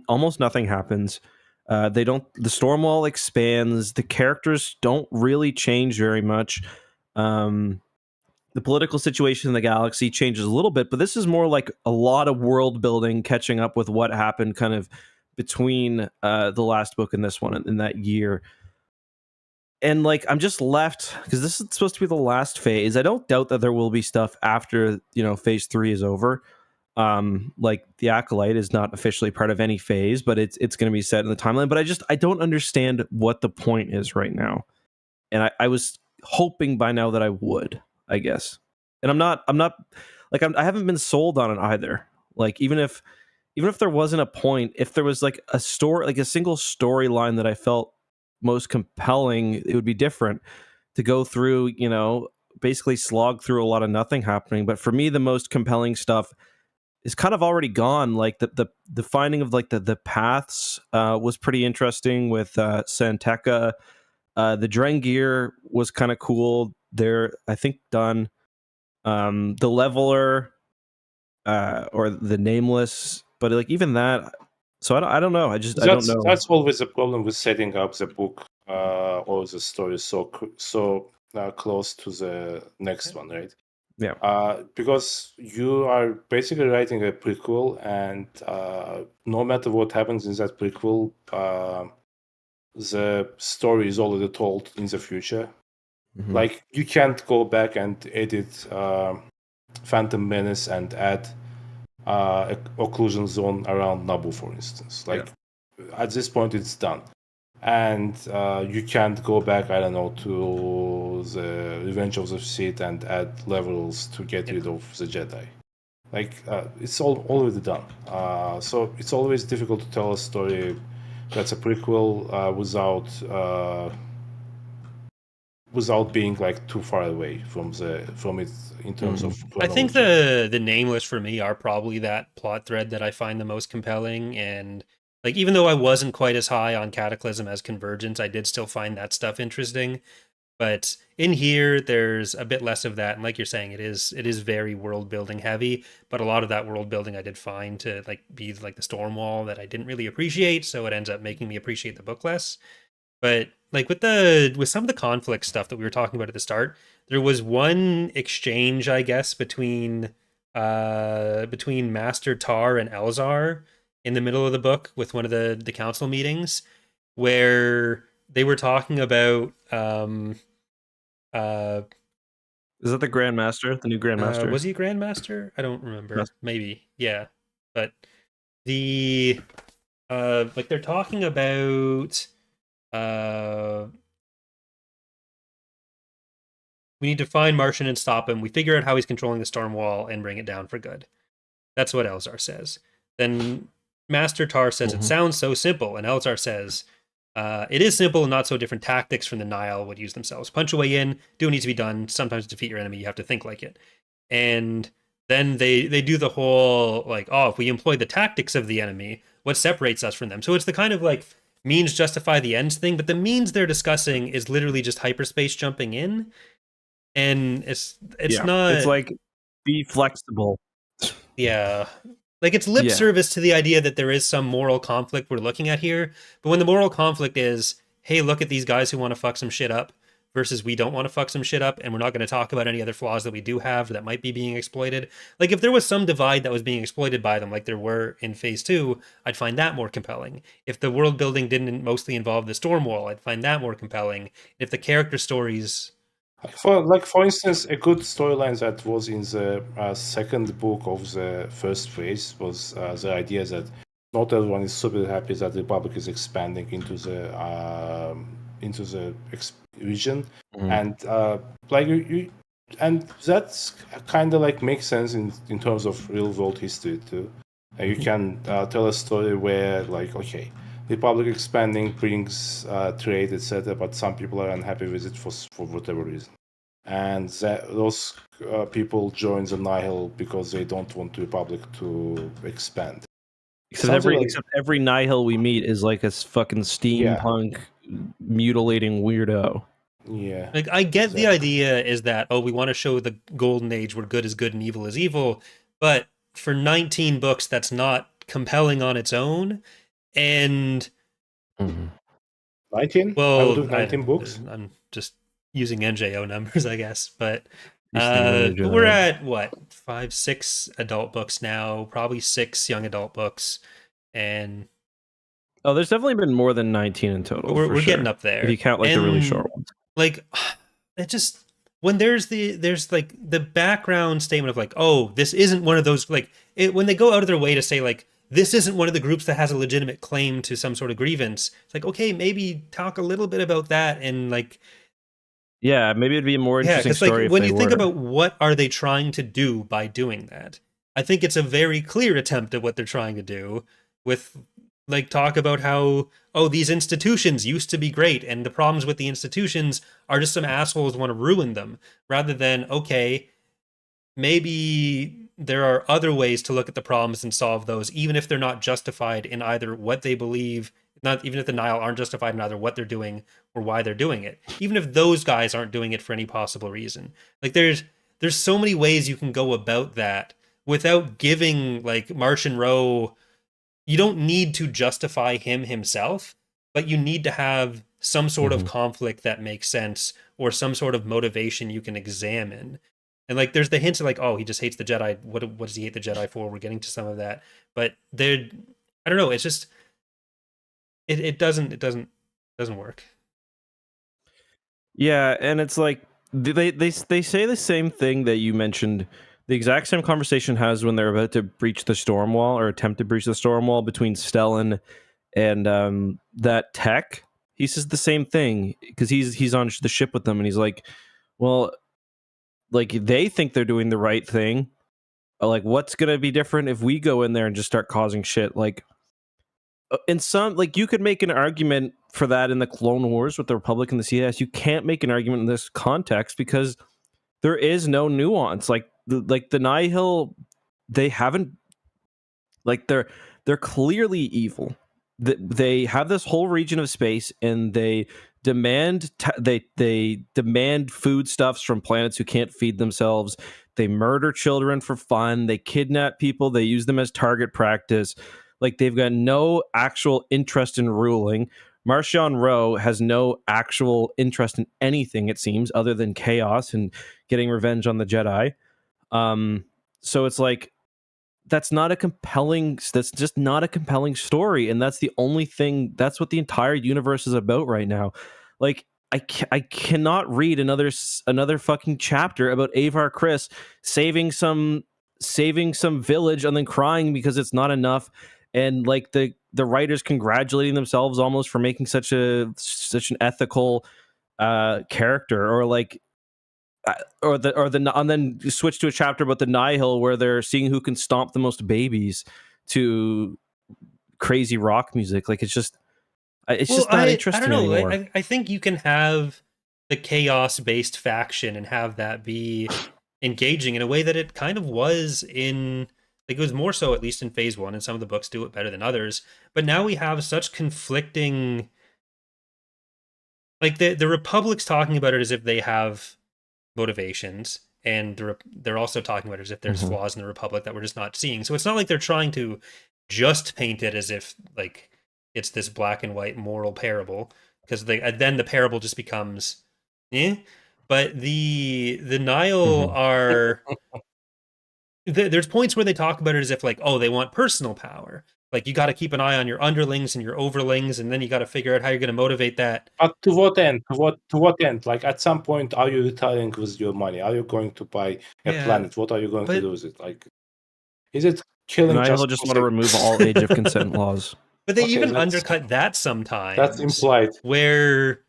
S3: almost nothing happens. The Stormwall expands. The characters don't really change very much. The political situation in the galaxy changes a little bit, but this is more like a lot of world building, catching up with what happened kind of between the last book and this one in that year. And like I'm just left because this is supposed to be the last phase. I don't doubt that there will be stuff after phase 3 is over. Like the Acolyte is not officially part of any phase, but it's going to be set in the timeline. But I don't understand what the point is right now, and I was hoping by now that I would. I guess. And I'm not like I haven't been sold on it either. Like even if there wasn't a point, if there was like a story, like a single storyline that I felt most compelling, it would be different to go through, basically slog through a lot of nothing happening. But for me, the most compelling stuff is kind of already gone. Like the finding of like the paths was pretty interesting with Santeca. The Drengir was kind of cool. They're, I think, done. The Leveler or the Nameless, but like even that. So I don't know. I don't know.
S2: That's always a problem with setting up the book or the story so close to the next one, right?
S3: Yeah.
S2: Because you are basically writing a prequel, and no matter what happens in that prequel, the story is already told in the future.
S3: Mhm.
S2: Like you can't go back and edit Phantom Menace and add occlusion zone around Naboo, for instance. Like at this point, it's done, and you can't go back. I don't know, to the Revenge of the Sith and add levels to get rid of the Jedi. Like it's all already done. So it's always difficult to tell a story that's a prequel without being like too far away from it in terms of
S1: I think
S2: chronology.
S1: the nameless for me are probably that plot thread that I find the most compelling. And like even though I wasn't quite as high on Cataclysm as Convergence, I did still find that stuff interesting. But in here, there's a bit less of that. And like you're saying, it is very world building heavy. But a lot of that world building I did find to like be like the storm wall that I didn't really appreciate. So it ends up making me appreciate the book less. But like with some of the conflict stuff that we were talking about at the start, there was one exchange, I guess, between Master Tar and Elzar in the middle of the book with one of the council meetings where they were talking about uh
S3: Is that the Grandmaster, the new Grandmaster?
S1: was he a Grandmaster? I don't remember. Maybe. Yeah. But the like they're talking about uh we need to find Martian and stop him. We figure out how he's controlling the storm wall and bring it down for good. That's what Elzar says. Then Master Tar says it sounds so simple, and Elzar says it is simple and not so different tactics from the Nile would use themselves. Punch a way in, do what needs to be done. Sometimes to defeat your enemy, you have to think like it. And then they do the whole like, oh, if we employ the tactics of the enemy, what separates us from them? So it's the kind of like means justify the ends thing, but the means they're discussing is literally just hyperspace jumping in, and it's not.
S3: It's like be flexible.
S1: Yeah. Like it's lip service to the idea that there is some moral conflict we're looking at here. But when the moral conflict is, hey, look at these guys who want to fuck some shit up versus we don't want to fuck some shit up and we're not going to talk about any other flaws that we do have that might be being exploited. Like if there was some divide that was being exploited by them like there were in phase 2, I'd find that more compelling. If the world building didn't mostly involve the storm wall, I'd find that more compelling. If the character stories
S2: For instance, a good storyline that was in the second book of the first phase was the idea that not everyone is super happy that the Republic is expanding into the region, and like and that's kind of like makes sense in terms of real world history too. You can tell a story where like okay, Republic expanding brings trade, etc. But some people are unhappy with it for whatever reason, and those people join the Nihil because they don't want the Republic to expand.
S3: Except every Nihil we meet is like a fucking steampunk mutilating weirdo.
S2: Yeah.
S1: Like I get the idea is that we want to show the golden age where good is good and evil is evil, but for 19 books that's not compelling on its own. And
S2: 19?
S1: well,
S2: I would do 19 books.
S1: I'm just using NJO numbers, I guess, but
S3: But
S1: we're at what 5-6 adult books now, probably 6 young adult books, and
S3: there's definitely been more than 19 in total.
S1: we're
S3: sure.
S1: getting up there.
S3: If you count like the really short ones.
S1: Like it just when there's like the background statement of like, oh, this isn't one of those like when they go out of their way to say like this isn't one of the groups that has a legitimate claim to some sort of grievance. It's like, okay, maybe talk a little bit about that and like
S3: yeah, maybe it'd be a more interesting story.
S1: Like, when you think about what are they trying to do by doing that, I think it's a very clear attempt at what they're trying to do with like talk about how these institutions used to be great and the problems with the institutions are just some assholes want to ruin them, rather than okay, maybe there are other ways to look at the problems and solve those, even if they're not justified in either what they believe, not even if the Nile aren't justified in either what they're doing or why they're doing it, even if those guys aren't doing it for any possible reason. Like there's so many ways you can go about that without giving like Martian Rowe. You don't need to justify him himself, but you need to have some sort of conflict that makes sense or some sort of motivation you can examine. And like there's the hints of like, oh, he just hates the Jedi. What does he hate the Jedi for? We're getting to some of that. But there I don't know, it's just it doesn't work.
S3: Yeah, and it's like they say the same thing that you mentioned. The exact same conversation has when they're about to breach the storm wall or attempt to breach the storm wall between Stellan and that tech. He says the same thing because he's on the ship with them, and he's like, "Well, like they think they're doing the right thing. Like, what's gonna be different if we go in there and just start causing shit? Like, in some, like you could make an argument for that in the Clone Wars with the Republic and the CS. You can't make an argument in this context because there is no nuance. Like the Nihil, they haven't like they're clearly evil. They have this whole region of space, and they demand they demand foodstuffs from planets who can't feed themselves. They murder children for fun. They kidnap people. They use them as target practice. Like they've got no actual interest in ruling. Marchion Ro has no actual interest in anything, it seems, other than chaos and getting revenge on the Jedi. So it's like that's just not a compelling story, and that's the only thing. That's what the entire universe is about right now. Like I cannot read another fucking chapter about Avar Chris saving some village and then crying because it's not enough, and like the writers congratulating themselves almost for making such an ethical character, or like and then switch to a chapter about the Nihil where they're seeing who can stomp the most babies to crazy rock music. Like it's just not
S1: I don't
S3: interesting
S1: know.
S3: anymore.
S1: I think you can have the chaos based faction and have that be engaging in a way that it kind of was in, like, it was more so at least in phase one, and some of the books do it better than others. But now we have such conflicting, like the Republic's talking about it as if they have motivations, and they're also talking about it as if there's flaws in the Republic that we're just not seeing. So it's not like they're trying to just paint it as if like it's this black and white moral parable, because then the parable just becomes eh. But the Nile are there's points where they talk about it as if like, oh, they want personal power. Like you got to keep an eye on your underlings and your overlings, and then you got to figure out how you're going to motivate that.
S2: But to what end? To what end? Like at some point, are you retiring with your money? Are you going to buy a planet? What are you going to do with it? Like, is it killing
S3: And
S2: just?
S3: I just want to remove all age of consent laws.
S1: But they even undercut that sometimes.
S2: That's implied.
S1: Where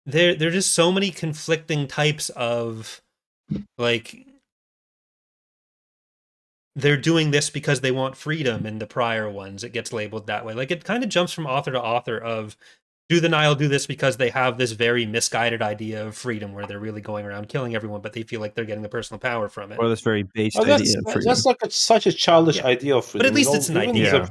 S1: there are just so many conflicting types of, like, they're doing this because they want freedom in the prior ones. It gets labeled that way. Like, it kind of jumps from author to author of, do the Nile do this because they have this very misguided idea of freedom where they're really going around killing everyone, but they feel like they're getting the personal power from it.
S3: Or this very base idea of freedom.
S2: That's like such a childish idea of freedom.
S1: But at least it's an idea.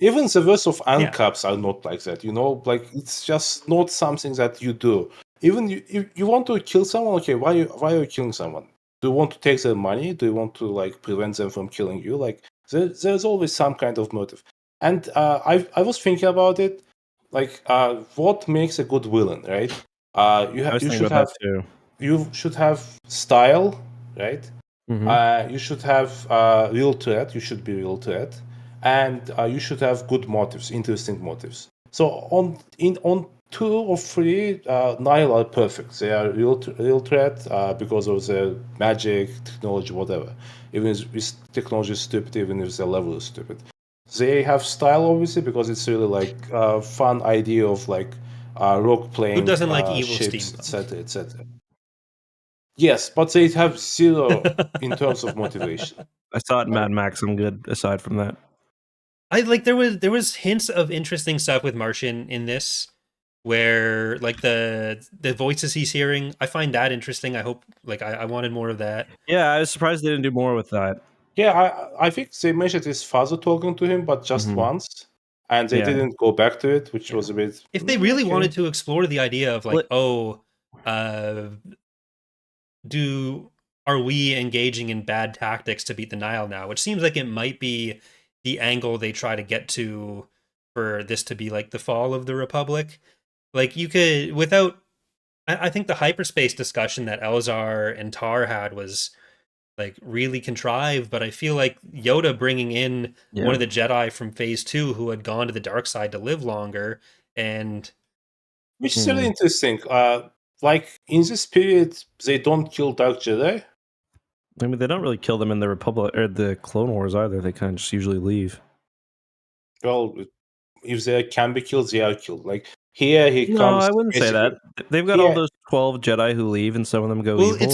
S2: Even the verse of Ancaps are not like that, like it's just not something that you do. Even you want to kill someone, okay, why are you killing someone? Do you want to take their money? Do you want to like prevent them from killing you? Like there's always some kind of motive. And I was thinking about it, like what makes a good villain, right? You should have style, right? You should have real threat. You should be real threat, and you should have good motives, interesting motives. So on 2 or 3, Nile are perfect. They are real threat because of the magic, technology, whatever. Even if technology is stupid, even if the level is stupid. They have style, obviously, because it's really like a fun idea of like rock playing.
S1: Who doesn't like evil
S2: ships, etc., etc. Yes, but they have zero in terms of motivation.
S3: I saw it in Mad Max. I'm good. Aside from that,
S1: I like there was hints of interesting stuff with Martian in this, where like the voices he's hearing, I find that interesting. I hope, like, I wanted more of that.
S3: Yeah, I was surprised they didn't do more with that.
S2: Yeah, I think they mentioned his father talking to him, but just once, and they didn't go back to it, which was a bit.
S1: If they really wanted to explore the idea of like, are we engaging in bad tactics to beat the Nile now? Which seems like it might be the angle they try to get to for this to be like the fall of the Republic. Like you could, without, I think the hyperspace discussion that Elzar and Tar had was like really contrived, but I feel like Yoda bringing in one of the Jedi from phase 2 who had gone to the dark side to live longer, and
S2: which is really interesting. Like in this period, they don't kill Dark Jedi.
S3: I mean, they don't really kill them in the Republic or the Clone Wars either. They kind of just usually leave.
S2: Well, if they can be killed, they are killed. Like here, he
S3: No,
S2: comes.
S3: I wouldn't say that. They've got all those 12 Jedi who leave, and some of them go
S1: Well,
S3: evil.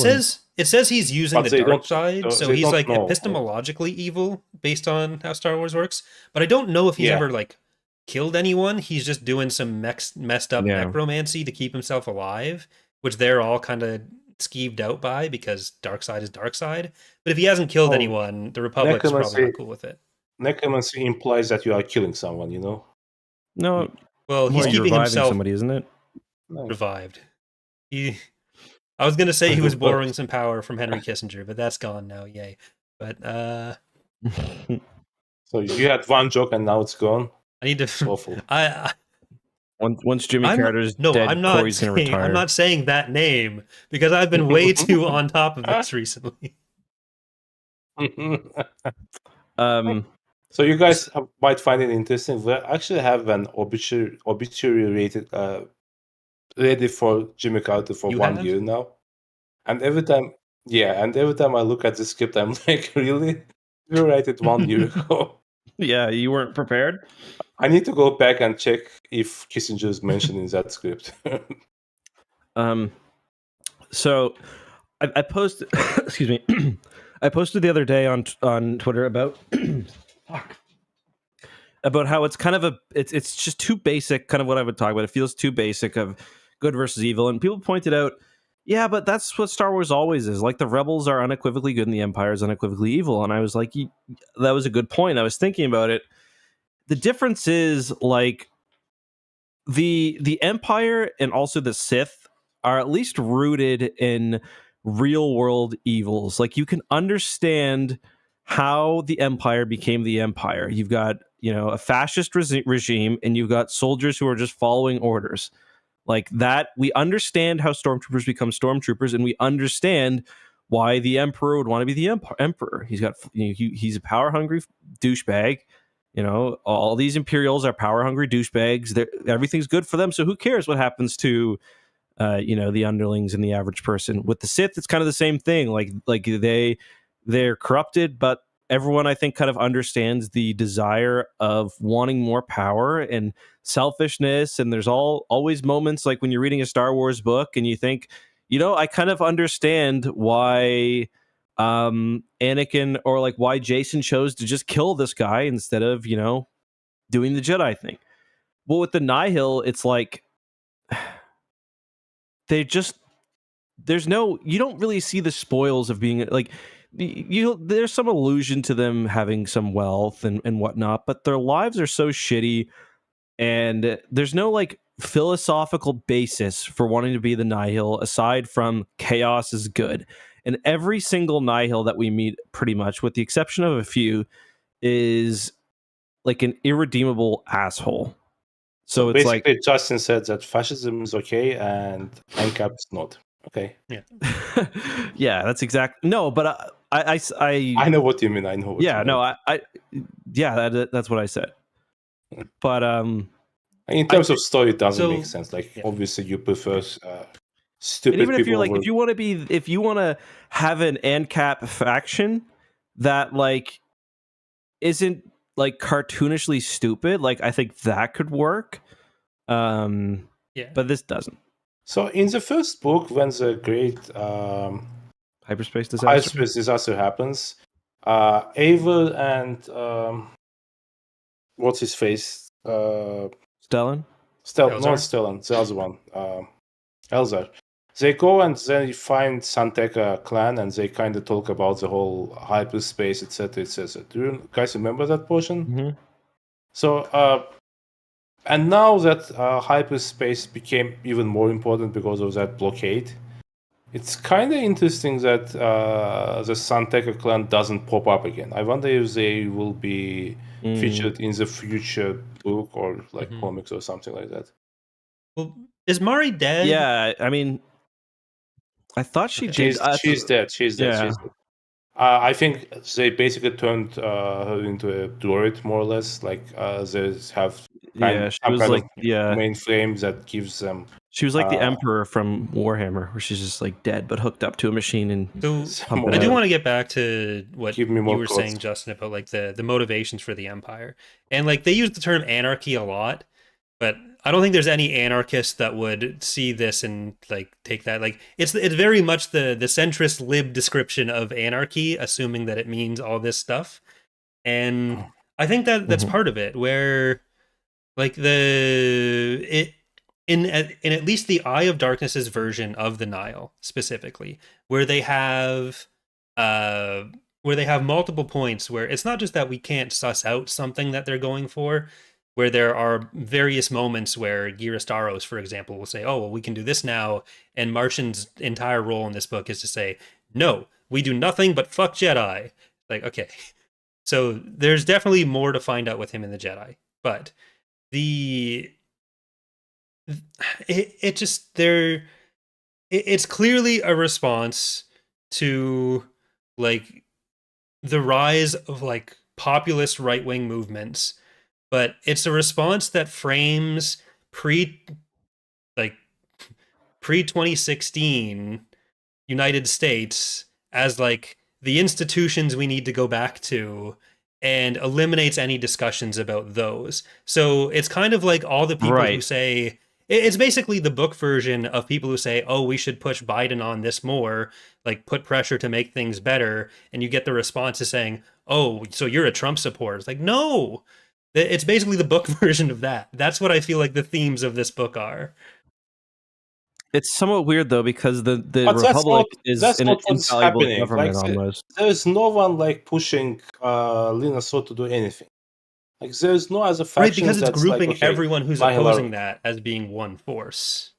S1: it says he's using the dark side, so he's like
S2: know.
S1: epistemologically evil based on how Star Wars works. But I don't know if he's ever like killed anyone. He's just doing some messed up necromancy to keep himself alive, which they're all kind of skeeved out by because dark side is dark side. But if he hasn't killed anyone, the Republic's probably not cool with it.
S2: Necromancy implies that you are killing someone, you know?
S3: No.
S1: Well, he's keeping himself
S3: somebody, isn't it?
S1: Revived. I was gonna say he was borrowing some power from Henry Kissinger, but that's gone now. Yay! But
S2: so you had one joke and now it's gone.
S1: I need to.
S2: It's awful.
S3: Once Jimmy Carter's dead, Corey's gonna retire.
S1: I'm not saying that name because I've been way too on top of this recently.
S2: So you guys might find it interesting. We actually have an obituary rated ready for Jimmy Carter for 1 year now. And every time I look at the script, I'm like, really? You wrote it 1 year ago?
S3: Yeah, you weren't prepared?
S2: I need to go back and check if Kissinger is mentioned in that script.
S3: So I posted excuse me. I posted the other day on Twitter about about how it's kind of it's just too basic, kind of what I would talk about. It feels too basic of good versus evil. And people pointed out, yeah, but that's what Star Wars always is. Like the rebels are unequivocally good and the Empire is unequivocally evil. And I was like, that was a good point. I was thinking about it. The difference is like the Empire and also the Sith are at least rooted in real world evils. Like you can understand how the Empire became the Empire. You've got, a fascist regime and you've got soldiers who are just following orders. Like that, we understand how stormtroopers become stormtroopers, and we understand why the Emperor would want to be the Emperor. He's got, he's a power hungry douchebag. All these Imperials are power hungry douchebags. Everything's good for them. So who cares what happens to, the underlings and the average person? With the Sith, it's kind of the same thing. Like they're corrupted, but everyone, I think, kind of understands the desire of wanting more power and selfishness. And there's always moments like when you're reading a Star Wars book and you think, I kind of understand why Anakin or like why Jason chose to just kill this guy instead of, doing the Jedi thing. Well, with the Nihil, it's like you don't really see the spoils of being like, there's some allusion to them having some wealth and whatnot, but their lives are so shitty, and there's no like philosophical basis for wanting to be the Nihil aside from chaos is good. And every single Nihil that we meet, pretty much with the exception of a few, is like an irredeemable asshole. So it's
S2: basically,
S3: like
S2: Justin said that fascism is okay and NCAP is not. Okay.
S1: Yeah.
S3: Yeah, that's exact. No, but
S2: I know what you mean. I know. What
S3: yeah,
S2: you
S3: no, that's what I said. But
S2: in terms of story, it doesn't make sense. Like obviously, you prefer stupid.
S3: And even if
S2: people
S3: you're like, if you want to have an ANCAP faction that like isn't like cartoonishly stupid, like I think that could work. But this doesn't.
S2: So in the first book, when the great
S3: hyperspace
S2: disaster happens, Ava and what's his face?
S3: Stellan?
S2: Not Stellan, the other one. Elzar. They go and they find Santeca clan and they kind of talk about the whole hyperspace, etc., etc. Do you guys remember that portion?
S3: Mm-hmm.
S2: So, and now that hyperspace became even more important because of that blockade, it's kind of interesting that the Santeca clan doesn't pop up again. I wonder if they will be featured in the future book or like comics or something like that.
S1: Well, is Mari dead?
S3: Yeah, I mean, I thought she did.
S2: She's dead. She's dead.
S3: Yeah.
S2: She's dead. I think they basically turned her into a droid, more or less. Like they have
S3: Yeah, she
S2: some
S3: was
S2: kind
S3: like
S2: of
S3: the
S2: mainframe that gives them
S3: she was like the
S2: uh,
S3: Emperor from Warhammer, where she's just like dead but hooked up to a machine and
S1: So
S2: some
S3: pumping
S1: I do
S3: out.
S1: want to get back to what
S2: give me
S1: you
S2: more
S1: were
S2: quotes.
S1: saying, Justin, about like the motivations for the empire, and like they use the term anarchy a lot, but I don't think there's any anarchist that would see this and like take that. Like it's very much the centrist lib description of anarchy, assuming that it means all this stuff, and I think that that's
S3: Mhm.
S1: part of it, where like in at least the Eye of Darkness's version of the Nile specifically, where they have uh where they have multiple points where it's not just that we can't suss out something that they're going for, where there are various moments where Girastaros, for example, will say, "Oh, well, we can do this now," and Martian's entire role in this book is to say, "No, we do nothing but fuck Jedi." Like, okay, so there's definitely more to find out with him in the Jedi, but the it just it's clearly a response to like the rise of like populist right-wing movements, but it's a response that frames pre like pre 2016 United States as like the institutions we need to go back to and eliminates any discussions about those. So it's kind of like all the people who
S3: Right.
S1: say it's basically the book version of people who say, "Oh, we should push Biden on this more, like put pressure to make things better." And you get the responses saying, "Oh, so you're a Trump supporter." It's like, "No." It's basically the book version of that. That's what I feel like the themes of this book are.
S3: It's somewhat weird though because the
S2: But
S3: Republic is
S2: that's
S3: an
S2: not what's
S3: invaluable
S2: happening. Like
S3: government almost.
S2: there's no one like pushing Lina So to do anything. Like there's no other
S1: Right,
S2: factions
S1: because it's
S2: that's like
S1: grouping
S2: okay,
S1: everyone who's
S2: Nihil
S1: opposing that as being one force.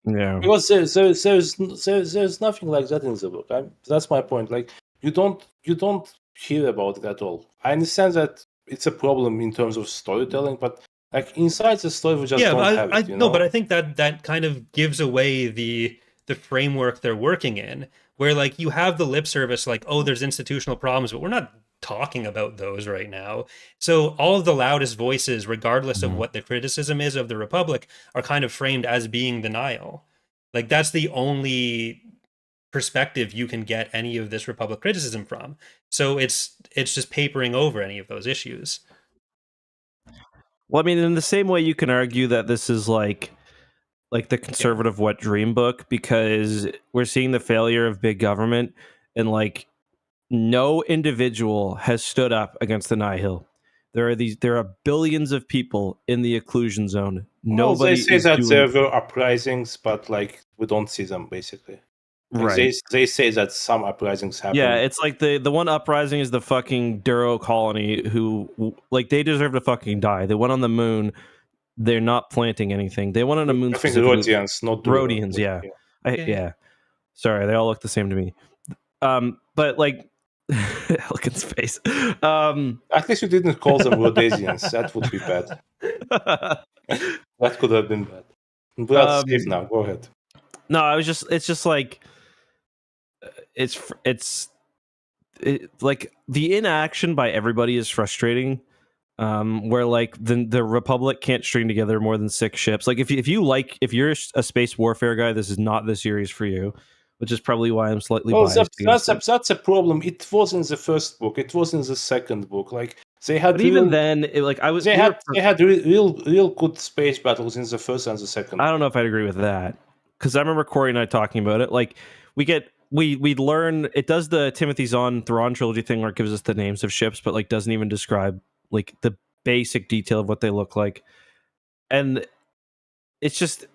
S3: Yeah.
S2: because there's nothing like that in the book. That's my point. Like you don't hear about it at all. I understand that it's a problem in terms of storytelling, but like inside the story we just
S1: Yeah,
S2: don't
S1: but
S2: have
S1: I
S2: it. You
S1: no, but
S2: know?
S1: I think that that kind of gives away the framework they're working in, where like you have the lip service, like, oh, there's institutional problems, but we're not talking about those right now. So all of the loudest voices, regardless of
S3: Mhm.
S1: what the criticism is of the Republic, are kind of framed as being denial. Like that's the only perspective you can get any of this Republic criticism from. So it's just papering over any of those issues.
S3: Well, I mean, in the same way, you can argue that this is like the
S1: Yeah.
S3: conservative wet dream book because we're seeing the failure of big government and like no individual has stood up against the Nihil. There are billions of people in the occlusion zone.
S2: Well, they
S3: Nobody
S2: say
S3: is
S2: that
S3: doing
S2: there were uprisings, but like we don't see them basically. Like
S3: right.
S2: they say that some uprisings
S3: Yeah,
S2: happened.
S3: it's like the one uprising is the fucking Duro colony who like they deserve to fucking die. They went on the moon. They're not planting anything. They went on a moon
S2: I think
S3: specifically.
S2: Rhodians, not Duro.
S3: Rhodians,
S2: But
S3: yeah.
S2: yeah.
S1: Yeah.
S3: Yeah. Sorry, they all look the same to me. But like Ilkin's face.
S2: At least you didn't call them Rhodesians. That would be bad. That could have been bad. We're safe now. Go ahead.
S3: no, I was just it's just like like the inaction by everybody is frustrating. Where like the Republic can't string together more than 6 ships. Like if you're a space warfare guy, this is not the series for you, which is probably why I'm slightly
S2: Well,
S3: biased against it.
S2: that's a problem. It was in the first book. It was in the second book. Like they had
S3: But even
S2: real,
S3: then, like I was,
S2: they had they had real good space battles in the first and the second.
S3: I don't know if I'd agree with that because I remember Corey and I talking about it. Like we learn it does the Timothy Zahn Thrawn trilogy thing where it gives us the names of ships, but like doesn't even describe like the basic detail of what they look like, and it's just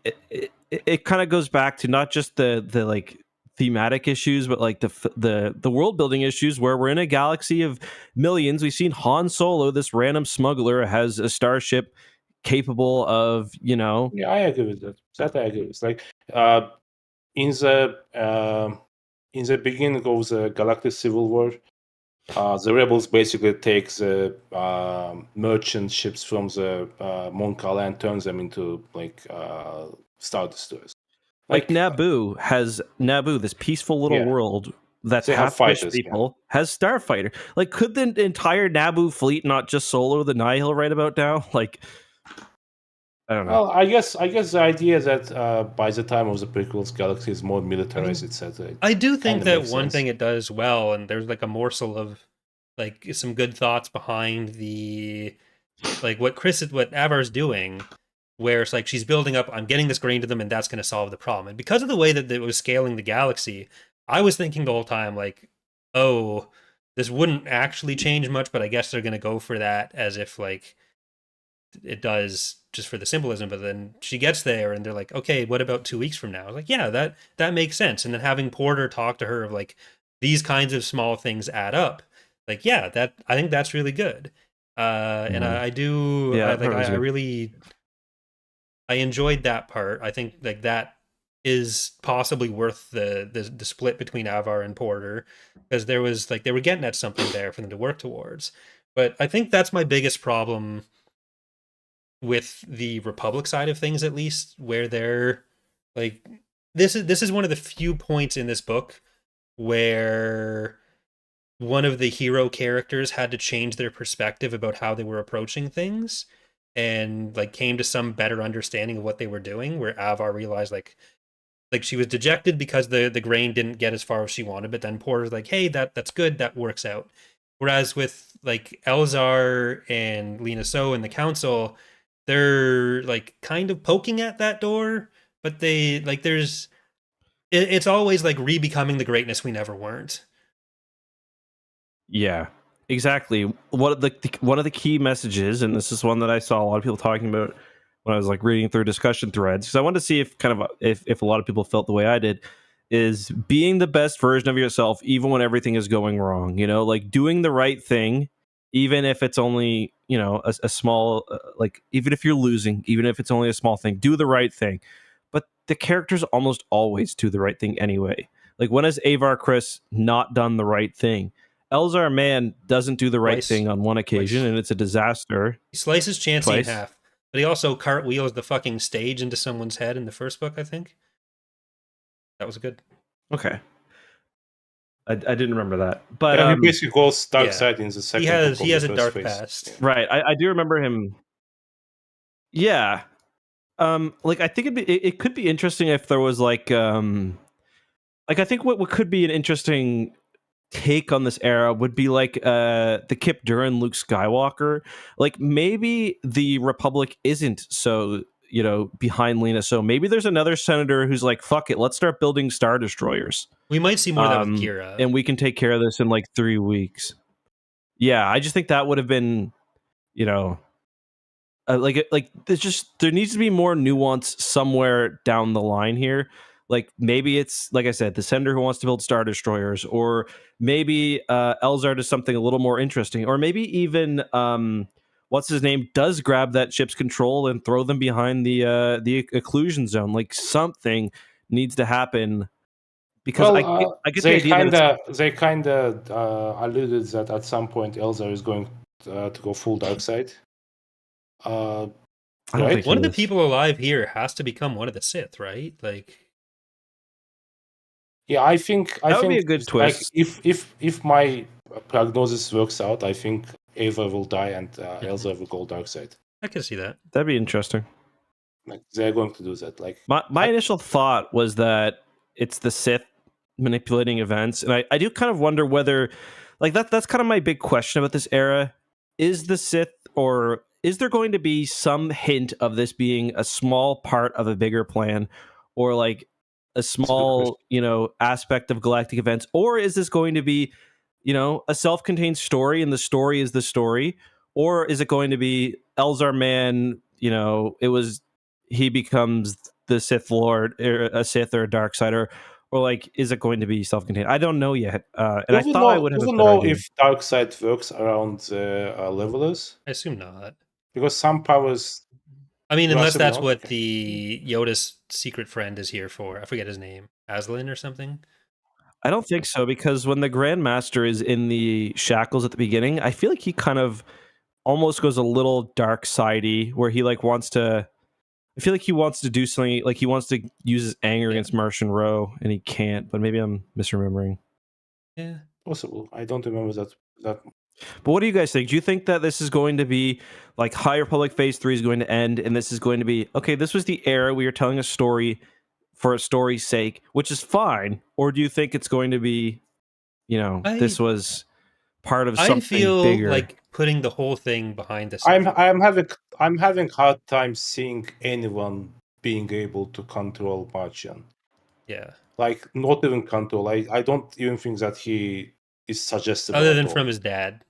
S3: it kind of goes back to not just the like thematic issues, but like the world building issues where we're in a galaxy of millions. We've seen Han Solo, this random smuggler, has a starship capable of
S2: Yeah, I agree with that. That I agree with. Like uh, in the in the beginning of the Galactic Civil War, the rebels basically take the merchant ships from the Mon Cala and turns them into like Star Destroyers.
S3: like
S2: Like
S3: Naboo, this peaceful little
S2: yeah,
S3: world that's
S2: they have
S3: half fish
S2: fighters. Yeah.
S3: people, has starfighter. Like, could the entire Naboo fleet not just solo the Nihil right about now? Like, I don't know.
S2: Well, I guess the idea that by the time of the prequels, galaxy is more militarized, etc.
S1: I do think
S2: kinda
S1: that
S2: makes
S1: one
S2: sense.
S1: thing it does well, and there's like a morsel of like some good thoughts behind the like what Avar's doing, where it's like she's building up, I'm getting this grain to them, and that's going to solve the problem. And because of the way that it was scaling the galaxy, I was thinking the whole time like, oh, this wouldn't actually change much, but I guess they're going to go for that as if like it does just for the symbolism. But then she gets there and they're like, okay, what about 2 weeks from now? I was like, yeah, that makes sense. And then having Porter talk to her of like these kinds of small things add up, like, yeah, that I think that's really good. And I do
S3: Yeah,
S1: I
S3: that part
S1: like
S3: was
S1: I
S3: good.
S1: really I enjoyed that part. I think like that is possibly worth the split between Avar and Porter, because there was like they were getting at something there for them to work towards. But I think that's my biggest problem with the Republic side of things, at least, where they're like this is one of the few points in this book where one of the hero characters had to change their perspective about how they were approaching things and like came to some better understanding of what they were doing, where Avar realized like she was dejected because the grain didn't get as far as she wanted, but then Porter's like, hey, that's good, that works out. Whereas with like Elzar and Lena So and the council, they're like kind of poking at that door, but they like it's always like re-becoming the greatness we never weren't.
S3: Yeah, exactly. One of the key messages, and this is one that I saw a lot of people talking about when I was like reading through discussion threads, because I wanted to see if kind of if a lot of people felt the way I did, is being the best version of yourself even when everything is going wrong. You know, like doing the right thing, even if it's only a small like even if you're losing, even if it's only a small thing, do the right thing. But the characters almost always do the right thing anyway. Like when has Avar Chris not done the right thing? Elzar Man doesn't do the right
S1: Twice.
S3: thing on one occasion,
S1: Twice.
S3: and it's a disaster.
S1: He slices Chansey in
S3: Twice.
S1: half, but he also cartwheels the fucking stage into someone's head in the first book, I think. That was good.
S3: Okay, I didn't remember that, but
S2: Yeah, he basically goes dark
S1: Yeah.
S2: side in the
S1: He
S2: second
S1: has
S2: book of the
S1: a
S2: first
S1: dark
S2: phase.
S1: past.
S2: Yeah.
S3: right, I do remember him. Yeah, like I think it could be interesting if there was like I think what could be an interesting take on this era would be like the Kip Duran Luke Skywalker. Like maybe the Republic isn't so behind Lena, so maybe there's another senator who's like, fuck it, let's start building Star Destroyers.
S1: We might see more of that with Kira.
S3: And we can take care of this in like 3 weeks. Yeah, I just think that would have been, you know, like there needs to be more nuance somewhere down the line here. Like maybe it's like I said, the senator who wants to build Star Destroyers, or maybe Elzar does something a little more interesting, or maybe even what's his name does grab that ship's control and throw them behind the occlusion zone. Like something needs to happen because I get the idea that it's
S2: they alluded that at some point Elzar is going to go full dark side.
S3: I don't think
S1: One
S3: he
S1: of the
S3: is.
S1: people alive here has to become one of the Sith, right? Like,
S2: Yeah, I think
S3: That would be a good
S2: like
S3: twist.
S2: if my prognosis works out, I think Ava will die and Elzar will go dark side.
S1: I can see that.
S3: That'd be interesting.
S2: Like they're going to do that. Like
S3: My initial thought was that it's the Sith manipulating events, and I do kind of wonder whether, like that's kind of my big question about this era: is the Sith, or is there going to be some hint of this being a small part of a bigger plan, or like a
S2: it's a good question.
S3: small aspect of galactic events, or is this going to be a self-contained story, and the story is the story, or is it going to be Elzar Man? He becomes the Sith Lord, or a Sith or a dark sider, or like is it going to be self-contained? I don't know yet, and I thought I would have
S2: Do
S3: a
S2: we
S3: better
S2: know
S3: idea.
S2: if dark side works around the levelers?
S1: I assume not.
S2: Because some powers.
S1: I mean,
S2: You
S1: unless
S2: assume
S1: that's
S2: not?
S1: what
S2: Okay.
S1: the Yoda's secret friend is here for. I forget his name. Aslan or something?
S3: I don't think so, because when the Grandmaster is in the shackles at the beginning, I feel like he kind of almost goes a little dark sidey, where he like wants to. I feel like he wants to do something, like he wants to use his anger
S1: Yeah.
S3: against Martian Row, and he can't. But maybe I'm misremembering.
S1: Yeah.
S2: Possible. I don't remember that
S3: But what do you guys think? Do you think that this is going to be like High Republic Phase 3 is going to end, and this is going to be, okay, this was the era we were telling a story for a story's sake, which is fine? Or do you think it's going to be, this was part of
S1: I
S3: something
S1: feel
S3: bigger?
S1: like putting the whole thing behind the Sith.
S2: I'm having hard time seeing anyone being able to control Marchian.
S1: Yeah.
S2: Like, not even control. I don't even think that he is suggestible.
S1: Other
S2: at
S1: than
S2: all.
S1: from his dad.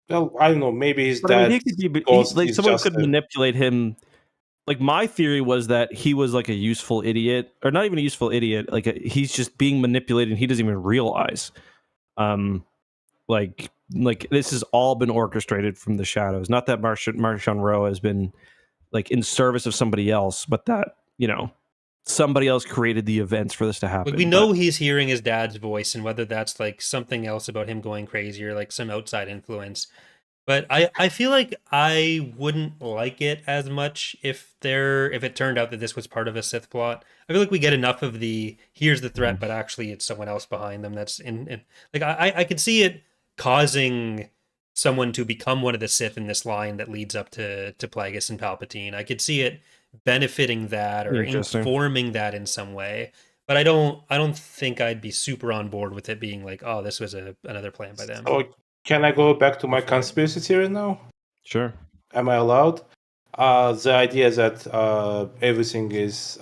S2: Well, I don't know. Maybe his
S3: But I mean,
S2: dad
S3: he could be
S2: ghost
S3: like
S2: is
S3: someone
S2: just
S3: could manipulate him. Like my theory was that he was like a useful idiot, or not even a useful idiot. Like he's just being manipulated, and he doesn't even realize. Like this has all been orchestrated from the shadows. Not that Marchand Rowe has been like in service of somebody else, but that somebody else created the events for this to happen.
S1: Like we know he's hearing his dad's voice, and whether that's like something else about him going crazy or like some outside influence. But I feel like I wouldn't like it as much if it turned out that this was part of a Sith plot. I feel like we get enough of the here's the threat, but actually it's someone else behind them that's in like I could see it causing someone to become one of the Sith in this line that leads up to Plagueis and Palpatine. I could see it benefiting that or informing that in some way. But I don't think I'd be super on board with it being like, oh, this was another plan by them.
S2: Oh, can I go back to my conspiracy theory now?
S3: Sure.
S2: Am I allowed? The idea that everything is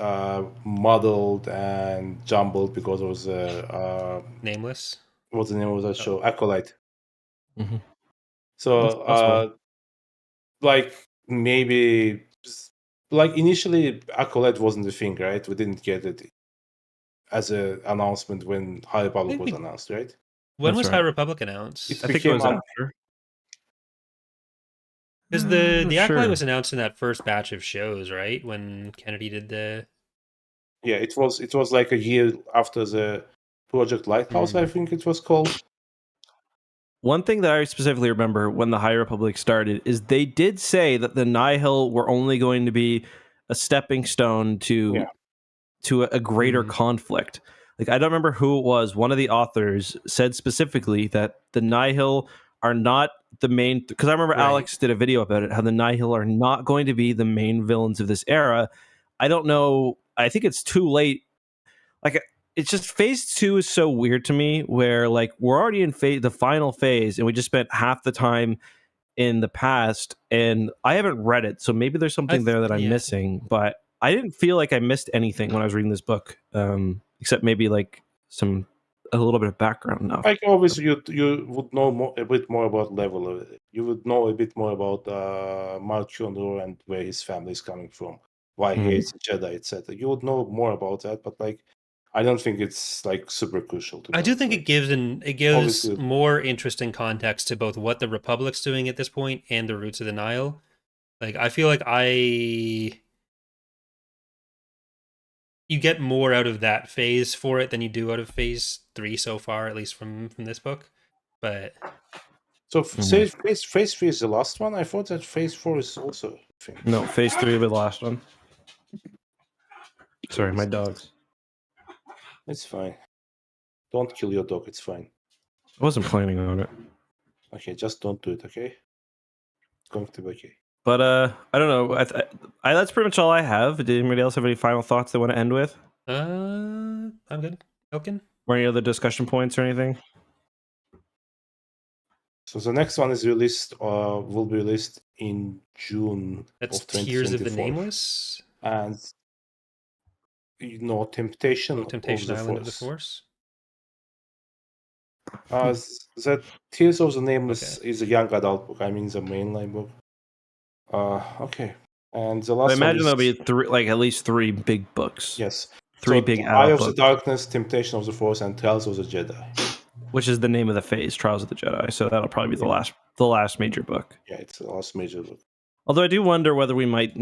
S2: muddled and jumbled because of the
S1: Nameless.
S2: What's the name of that show? Acolyte.
S3: Mm-hmm.
S2: So, like maybe, like initially, Acolyte wasn't the thing, right? We didn't get it as an announcement when High Republic was announced, right?
S1: When was High Republic announced?
S3: I think it was after.
S1: Because the Acolyte was announced in that first batch of shows, right? When Kennedy did the.
S2: Yeah, it was like a year after the Project Lighthouse, I think it was called.
S3: One thing that I specifically remember when the High Republic started is they did say that the Nihil were only going to be a stepping stone to a greater conflict. Like I don't remember who it was. One of the authors said specifically that the Nihil are not the main, because I remember Alex did a video about it, how the Nihil are not going to be the main villains of this era. I don't know. I think it's too late. Like it's just phase 2 is so weird to me, where like we're already in the final phase and we just spent half the time in the past, and I haven't read it, so maybe there's something there that I'm missing, but I didn't feel like I missed anything when I was reading this book, except maybe like a little bit of background now.
S2: Like obviously you would know a bit more about level. You would know a bit more about Marchion and where his family is coming from, why he hates Jedi, etc. You would know more about that, but like I don't think it's like super crucial.
S1: I do think it gives more interesting context to both what the Republic's doing at this point and the roots of the Nihil. Like I feel like you get more out of that phase for it than you do out of phase 3 so far, at least from this book. But
S2: so phase 3 is the last one. I thought that phase 4 is also.
S3: No, phase 3 will be the last one. Sorry, my dogs.
S2: It's fine. Don't kill your dog. It's fine.
S3: I wasn't planning on it.
S2: Okay, just don't do it. Okay, it's going to be okay.
S3: But I don't know. That's pretty much all I have. Did anybody else have any final thoughts they want to end with?
S1: I'm good. Ilkin?
S3: Or any other discussion points or anything?
S2: So the next one is released, will be released in June.
S1: That's
S2: of
S1: Tears of the Nameless,
S2: and Temptation
S1: Island of the Force.
S2: The Tears of the Nameless is a young adult book. I mean, the mainline book. Okay, and the last.
S3: I imagine there'll be at least 3 big books.
S2: Yes,
S3: three big.
S2: Eye of the Darkness, Temptation of the Force, and Trials of the Jedi.
S3: Which is the name of the phase, Trials of the Jedi. So that'll probably be the last major book.
S2: Yeah, it's the last major book.
S3: Although I do wonder whether we might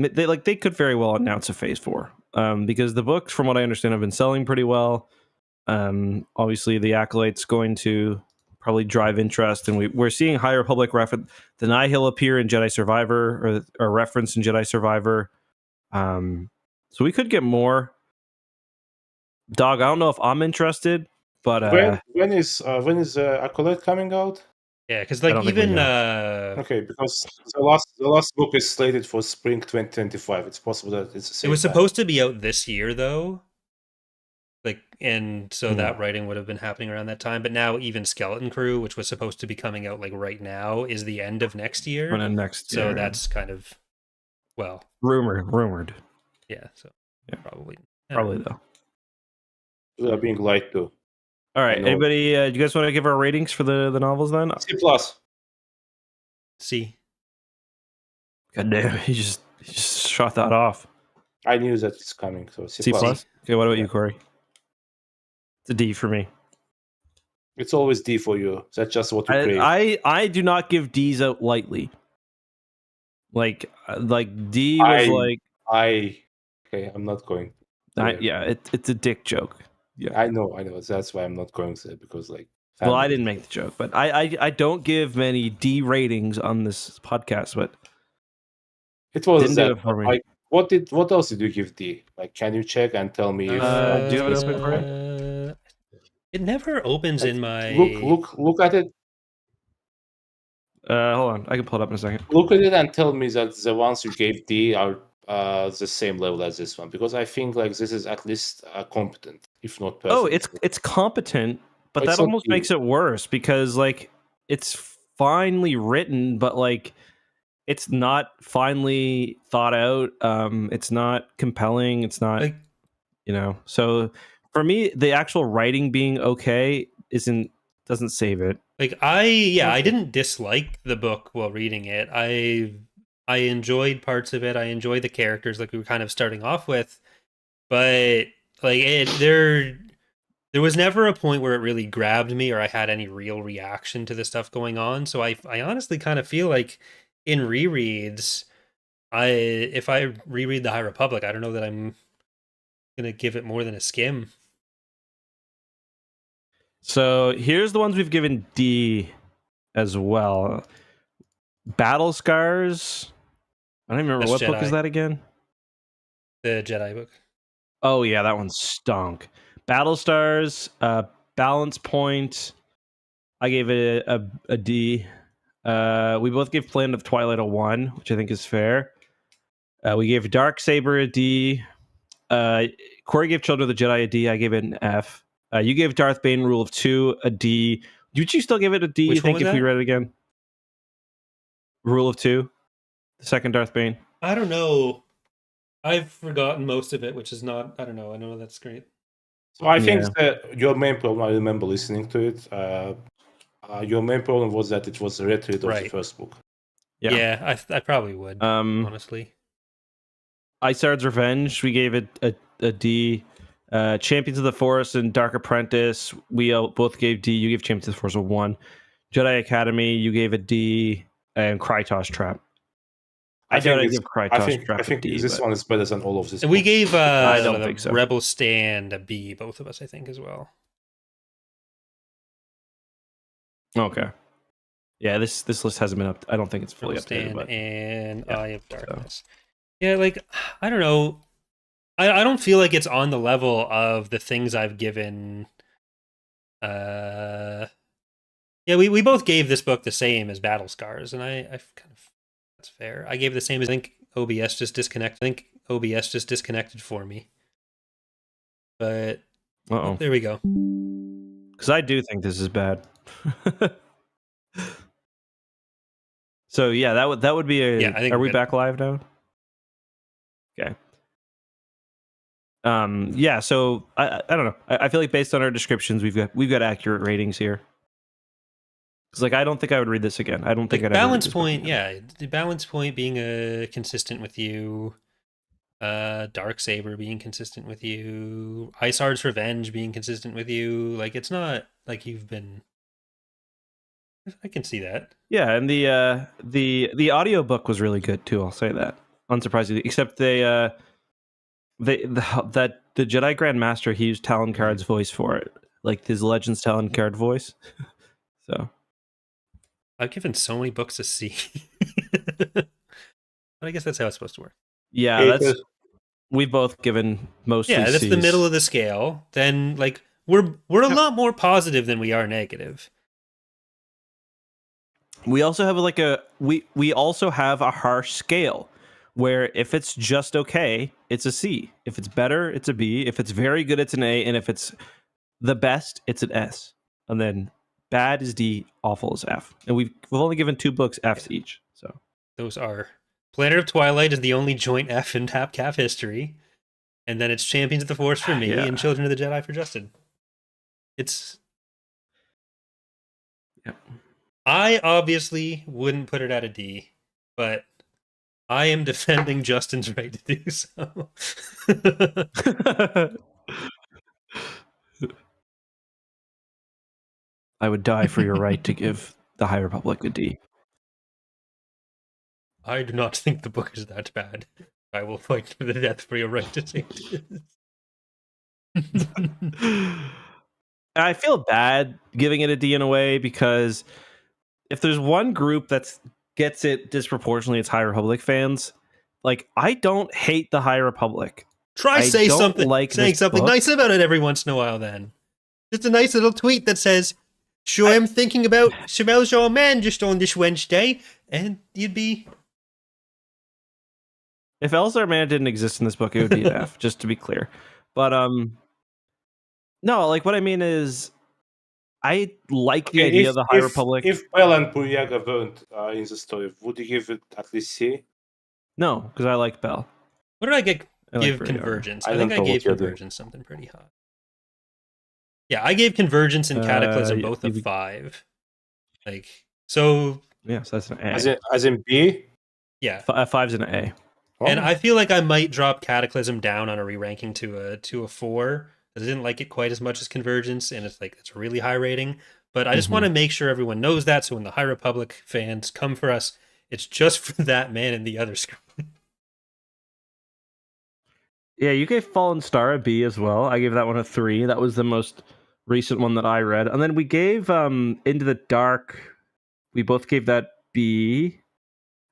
S3: they could very well announce a phase 4, because the books, from what I understand, have been selling pretty well. Obviously, the Acolyte's going to probably drive interest, and we're seeing High Republic reference. The Nihil appear in Jedi Survivor or reference in Jedi Survivor. So we could get more. Dog, I don't know if I'm interested, But
S2: when is Acolyte coming out?
S1: Yeah, because
S3: I
S1: like
S3: don't think we
S1: even
S2: Okay, because the last book is slated for spring 2025. It's possible that it's the
S1: it
S2: same
S1: was
S2: time.
S1: supposed to be out this year though. Like, and so
S3: Hmm.
S1: that writing would have been happening around that time. But now even Skeleton Crew, which was supposed to be coming out like right now, is the end of next year.
S3: and then next
S1: So
S3: year,
S1: that's kind of, well,
S3: rumored.
S1: yeah. So
S3: Yeah.
S1: probably
S3: Probably though.
S2: We are being lied to.
S3: All
S2: I
S3: right.
S2: know.
S3: Anybody? Do you guys want to give our ratings for the novels then?
S2: C plus.
S1: see.
S3: God damn! He just shot that off.
S2: I knew that it's coming. So C
S3: C
S2: plus.
S3: plus. Okay. What about
S2: Yeah.
S3: you, Corey? It's a D for me.
S2: It's always D for you. That's just what you crave.
S3: I do not give D's out lightly. Like D was like
S2: Okay, I'm not going. Yeah.
S3: yeah, it's a dick joke. Yeah.
S2: I know. That's why I'm not going to it, because like.
S3: Well, I didn't make the joke, but I don't give many D ratings on this podcast, but
S2: It was
S3: didn't do
S2: that.
S3: it for me.
S2: Like, what else did you give D? Like, can you check and tell me if?
S3: do you have it open, Corey?
S1: It never opens in my
S2: Look at it.
S3: Hold on, I can pull it up in a second.
S2: Look at it and tell me that the ones you gave D are the same level as this one, because I think like this is at least competent, if not perfect.
S3: Oh, it's competent, but
S2: It's
S3: that
S2: not
S3: almost
S2: D.
S3: makes it worse because like it's finely written, but like it's not finely thought out. It's not compelling. It's not
S1: like
S3: So for me, the actual writing being okay doesn't save it.
S1: I didn't dislike the book while reading it. I enjoyed parts of it. I enjoyed the characters like we were kind of starting off with, but like there was never a point where it really grabbed me or I had any real reaction to the stuff going on. So I honestly kind of feel like in rereads, if I reread the High Republic, I don't know that I'm gonna give it more than a skim.
S3: So here's the ones we've given D as well. Battle Scars. I don't even remember
S1: That's
S3: what book
S1: Jedi.
S3: is that again.
S1: The Jedi book.
S3: Oh yeah, that one stunk. Battle Stars, Balance Point. I gave it a D. We both gave Planet of Twilight a 1, which I think is fair. We gave Dark Saber a D. Corey gave Children of the Jedi a D. I gave it an F. You gave Darth Bane Rule of 2 a D. Would you still give it a D,
S1: Which
S3: you think,
S1: one was
S3: if we
S1: that?
S3: read it again? Rule of 2. The second Darth Bane.
S1: I don't know. I've forgotten most of it, which is not. I don't know. I know that's great.
S2: So I think that your main problem, I remember listening to it, your main problem was that it was a retread of the
S1: Right.
S2: first book.
S1: Yeah, I probably would, honestly.
S3: Isard's Revenge, we gave it a D. Champions of the Forest and Dark Apprentice, we both gave D. You gave Champions of the Forest a 1. Jedi Academy, you gave a D. And Krytos Trap. I doubt I'd give Krytos Trap a D.
S2: This one is better than all of this.
S1: And we gave
S3: I don't think so.
S1: Rebel Stand a B, both of us, I think, as well.
S3: Okay. Yeah, this list hasn't been up. I don't think it's fully
S1: Rebel
S3: updated.
S1: Stand
S3: But
S1: and
S3: yeah,
S1: Eye of Darkness. Yeah, like I don't know. I don't feel like it's on the level of the things I've given. Yeah, we both gave this book the same as Battle Scars, and I kind of that's fair. I gave the same as I think OBS just disconnected for me. But there we go.
S3: Because I do think this is bad. So yeah, that would be a.
S1: Yeah, I think
S3: are
S1: we're
S3: we
S1: good.
S3: back live now? Okay. Yeah. So I don't know. I feel like based on our descriptions, we've got accurate ratings here. Because like I don't think I would read this again. I don't think
S1: Like
S3: I'd ever read
S1: Balance
S3: this book
S1: Point.
S3: again.
S1: Yeah, the Balance Point being consistent with you. Dark Saber being consistent with you. Isard's Revenge being consistent with you. Like it's not like you've been. I can see that.
S3: Yeah, and the audiobook was really good too. I'll say that, unsurprisingly. Except the Jedi Grand Master, he used Talon Card's voice for it, like his Legends Talon Card voice. So
S1: I've given so many books a C, but I guess that's how it's supposed to work.
S3: yeah, we've both given mostly.
S1: Yeah, that's the
S3: Cs.
S1: middle of the scale. Then like we're a lot more positive than we are negative.
S3: We also have we also have a harsh scale where if it's just okay, it's a C. If it's better, it's a B. If it's very good, it's an A. And if it's the best, it's an S. And then bad is D, awful is F. And we've only given 2 books Fs each. So
S1: those are Planet of Twilight is the only joint F in Tapcaf history, and then it's Champions of the Force for me and Children of the Jedi for Justin. It's.
S3: Yep.
S1: I obviously wouldn't put it at a D, but I am defending Justin's right to do so.
S3: I would die for your right to give the High Republic a D.
S1: I do not think the book is that bad. I will fight to the death for your right to say this.
S3: I feel bad giving it a D in a way, because if there's one group that gets it disproportionately, it's High Republic fans. Like, I don't hate the High Republic.
S1: Try saying something
S3: book.
S1: nice about it every once in a while, then. Just a nice little tweet that says, sure, I'm thinking about Shamel Jean-Man just on this Wednesday, and you'd be...
S3: If Elzar Mann didn't exist in this book, it would be an F, just to be clear. But, no, like, what I mean is, I like the idea of the High Republic.
S2: If Bell and Buryaga weren't in the story, would you give it at least C?
S3: No, because I like Bell.
S1: What did I give Convergence? I think I gave Convergence something pretty high. Yeah, I gave Convergence and Cataclysm both a 5. Like, so...
S3: Yeah, so that's an A.
S2: As in B?
S1: Yeah.
S3: 5's an A.
S2: Oh.
S1: And I feel like I might drop Cataclysm down on a re-ranking to a 4. I didn't like it quite as much as Convergence, and it's a really high rating. But I just want to make sure everyone knows that, so when the High Republic fans come for us, it's just for that man and the other screen.
S3: Yeah, you gave Fallen Star a B as well. I gave that one a 3. That was the most recent one that I read. And then we gave Into the Dark. We both gave that B.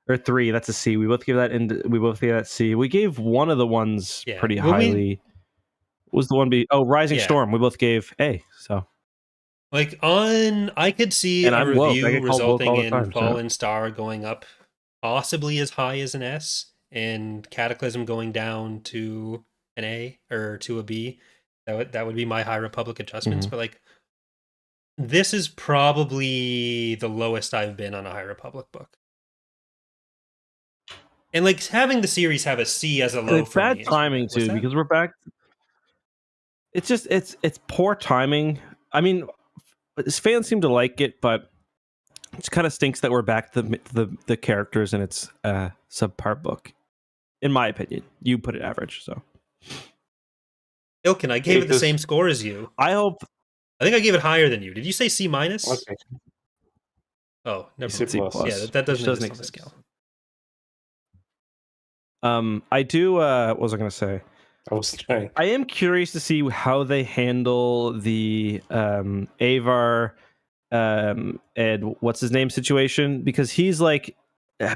S3: Or 3, that's a C. We both gave that C. We gave one of the ones pretty highly. What was the one B? Oh, Rising Storm. We both gave A. So,
S1: like, I could see a review resulting in Fallen Star going up possibly as high as an S, and Cataclysm going down to an A or to a B. That would be my High Republic adjustments. But like, this is probably the lowest I've been on a High Republic book. And like, having the series have a C as a low for me.
S3: Bad timing too, because we're back. It's just it's poor timing. I mean, fans seem to like it, but it just kind of stinks that we're back to the characters and it's a subpar book. In my opinion, you put it average. So,
S1: Ilkin, I gave it the same score as you.
S3: I
S1: think I gave it higher than you. Did you say C minus?
S2: Okay.
S1: Oh, never
S2: C++.
S1: mind. Yeah, that doesn't exist on the scale.
S3: I do. What was I going to say?
S2: I was trying.
S3: I am curious to see how they handle the Avar and what's his name situation, because he's like,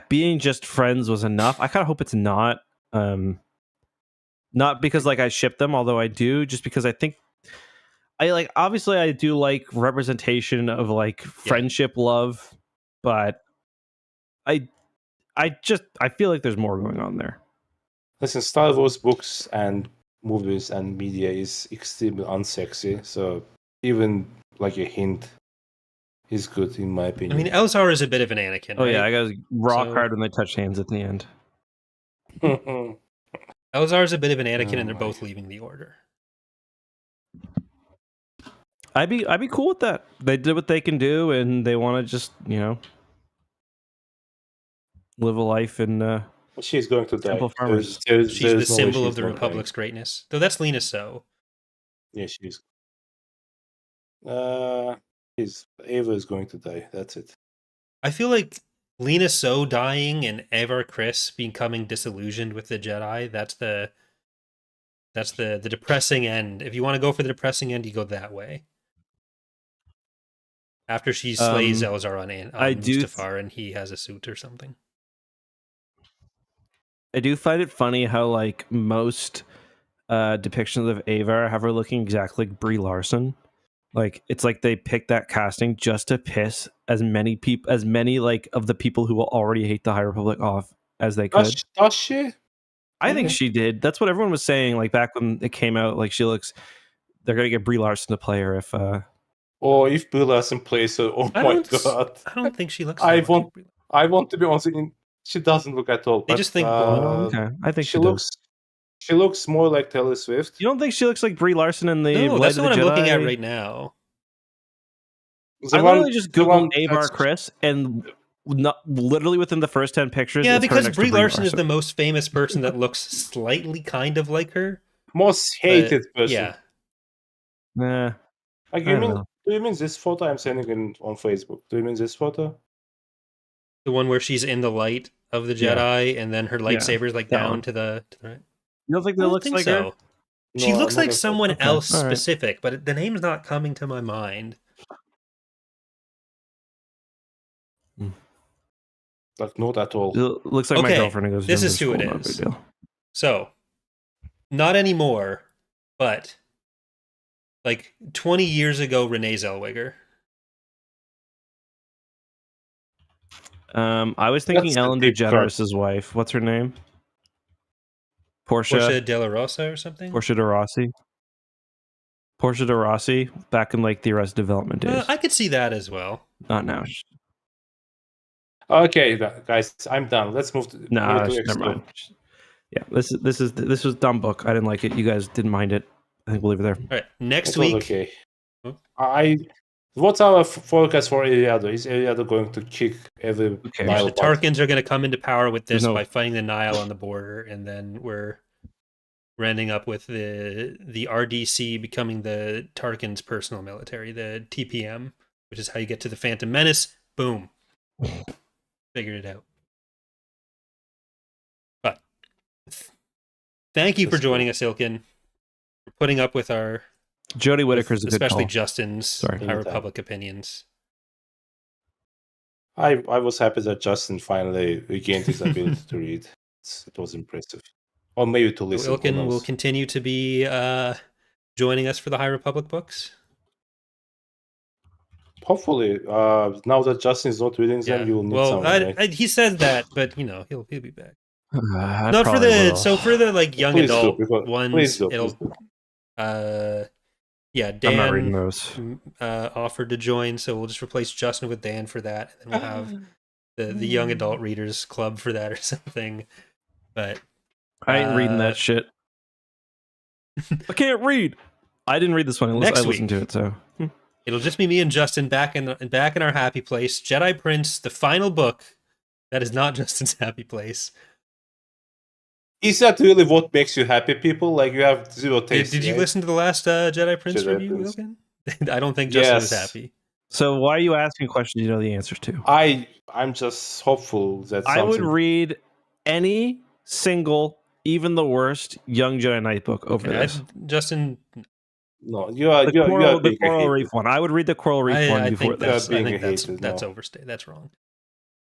S3: being just friends was enough. I kind of hope it's not. Not because like I ship them, although I do, just because I think obviously I do like representation of like friendship, love, but I feel like there's more going on there.
S2: Listen, Star Wars books and movies and media is extremely unsexy, so even like a hint is good in my opinion.
S1: I mean, Elzar is a bit of an Anakin.
S3: Oh, right? Yeah, I got rock hard when they touch hands at the end.
S1: Elzar is a bit of an Anakin, and they're both leaving the Order.
S3: I'd be cool with that. They did what they can do, and they want to just live a life in.
S2: She's going to die.
S1: She's the symbol of the Republic's greatness. Though that's Lena So.
S2: Yeah, she's. Ava is going to die. That's it.
S1: I feel like Lena So dying and Avar Kriss becoming disillusioned with the Jedi. That's the depressing end. If you want to go for the depressing end, you go that way. After she slays Elzar on Mustafar and he has a suit or something.
S3: I do find it funny how like most depictions of Ava have her looking exactly like Brie Larson. Like it's like they picked that casting just to piss as many people, as many like of the people who will already hate the High Republic off as they could.
S2: Does she?
S3: I think she did. That's what everyone was saying. Like back when it came out, like she looks. They're gonna get Brie Larson to play her if.
S2: Or if Brie Larson plays her, oh my god!
S1: I don't think she looks.
S2: I want to be honest. She doesn't look at all.
S1: They just think blonde.
S3: Okay, I think
S2: she looks. She looks more like Taylor Swift.
S3: You don't think she looks like Brie Larson in the?
S1: No,
S3: Light
S1: that's
S3: of
S1: what
S3: the
S1: I'm
S3: Jedi?
S1: looking at right now.
S3: I literally just googled Avar Chris, and literally within the first 10 pictures.
S1: Yeah,
S3: it's
S1: because
S3: her next
S1: Brie
S3: to Brie
S1: Larson is the most famous person that looks slightly kind of like her.
S2: Most hated person.
S1: Yeah.
S3: Nah.
S2: Like, do you mean this photo I'm sending on Facebook? Do you mean this photo?
S1: The one where she's in the light of the Jedi, and then her lightsaber's like down
S3: one.
S1: to the right.
S3: You don't think that looks like her?
S1: She looks like someone else specific, but the name's not coming to my mind.
S2: Like, not at all.
S3: It looks like my girlfriend who goes.
S1: This is who it is. So, not anymore, but like 20 years ago, Renee Zellweger.
S3: I was thinking Ellen DeGeneres' wife. What's her name?
S1: Portia De La Rosa or something?
S3: Portia de Rossi. Portia de Rossi, back in like the Arrested Development days.
S1: I could see that as well.
S3: Not now.
S2: Okay, guys, I'm done. Let's move to
S3: never mind. Yeah, this was dumb book. I didn't like it. You guys didn't mind it. I think we'll leave it there.
S1: All right, next week.
S2: Okay. What's our forecast for Eliado? Is Eliado going to kick every Nihil?
S1: The Tarkins are going to come into power with this by fighting the Nihil on the border, and then we're ending up with the RDC becoming the Tarkin's personal military, the TPM, which is how you get to the Phantom Menace. Boom. Figured it out. But thank you for joining us, Ilkin. For putting up with our
S3: Jodie Whittaker's a good
S1: especially
S3: call.
S1: Justin's High Republic opinions.
S2: I was happy that Justin finally regained his ability to read. It was impressive. Or maybe to listen.
S1: Ilkin will continue to be joining us for the High Republic books.
S2: Hopefully, now that Justin is not reading them, you will need someone. Right?
S1: He says that, but he'll be back. Not for the like young adult ones. It'll. Dan
S3: I'm not reading those.
S1: Offered to join, so we'll just replace Justin with Dan for that, and then we'll have the young adult readers club for that or something. But
S3: I ain't reading that shit. I can't read. I didn't read this one. I listened to it, so
S1: it'll just be me and Justin back in our happy place. Jedi Prince, the final book. That is not Justin's happy place.
S2: Is that really what makes you happy, people? Like, you have zero taste.
S1: Did you listen to the last Jedi Prince review, Ilkin? I don't think Justin was happy.
S3: So why are you asking questions you know the answers to?
S2: I'm just hopeful that
S3: I would read any single, even the worst, Young Jedi Knight book over this.
S1: Justin...
S2: No, you are the
S3: Coral Reef one. I would read the Coral Reef one before
S1: this. I think that's overstated. That's wrong.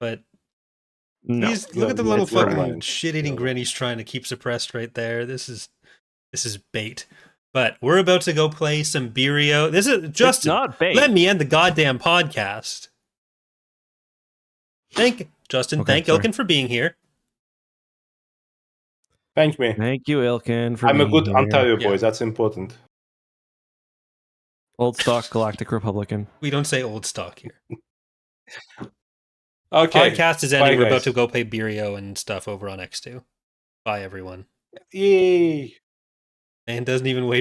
S1: But...
S3: No,
S1: look at the little fucking shit-eating grin he's trying to keep suppressed right there. This is bait. But we're about to go play some Beerio. This is Justin.
S3: It's not bait.
S1: Let me end the goddamn podcast. Thank Ilkin for being here.
S2: Thank me.
S3: Thank you, Ilkin, for
S2: I'm
S3: being
S2: a good
S3: here.
S2: Ontario boy. That's important.
S3: Old stock Galactic Republican.
S1: We don't say old stock here.
S2: Okay.
S1: Podcast is ending. We're about to go play Beerio and stuff over on X2. Bye, everyone.
S2: Yay.
S1: And doesn't even wait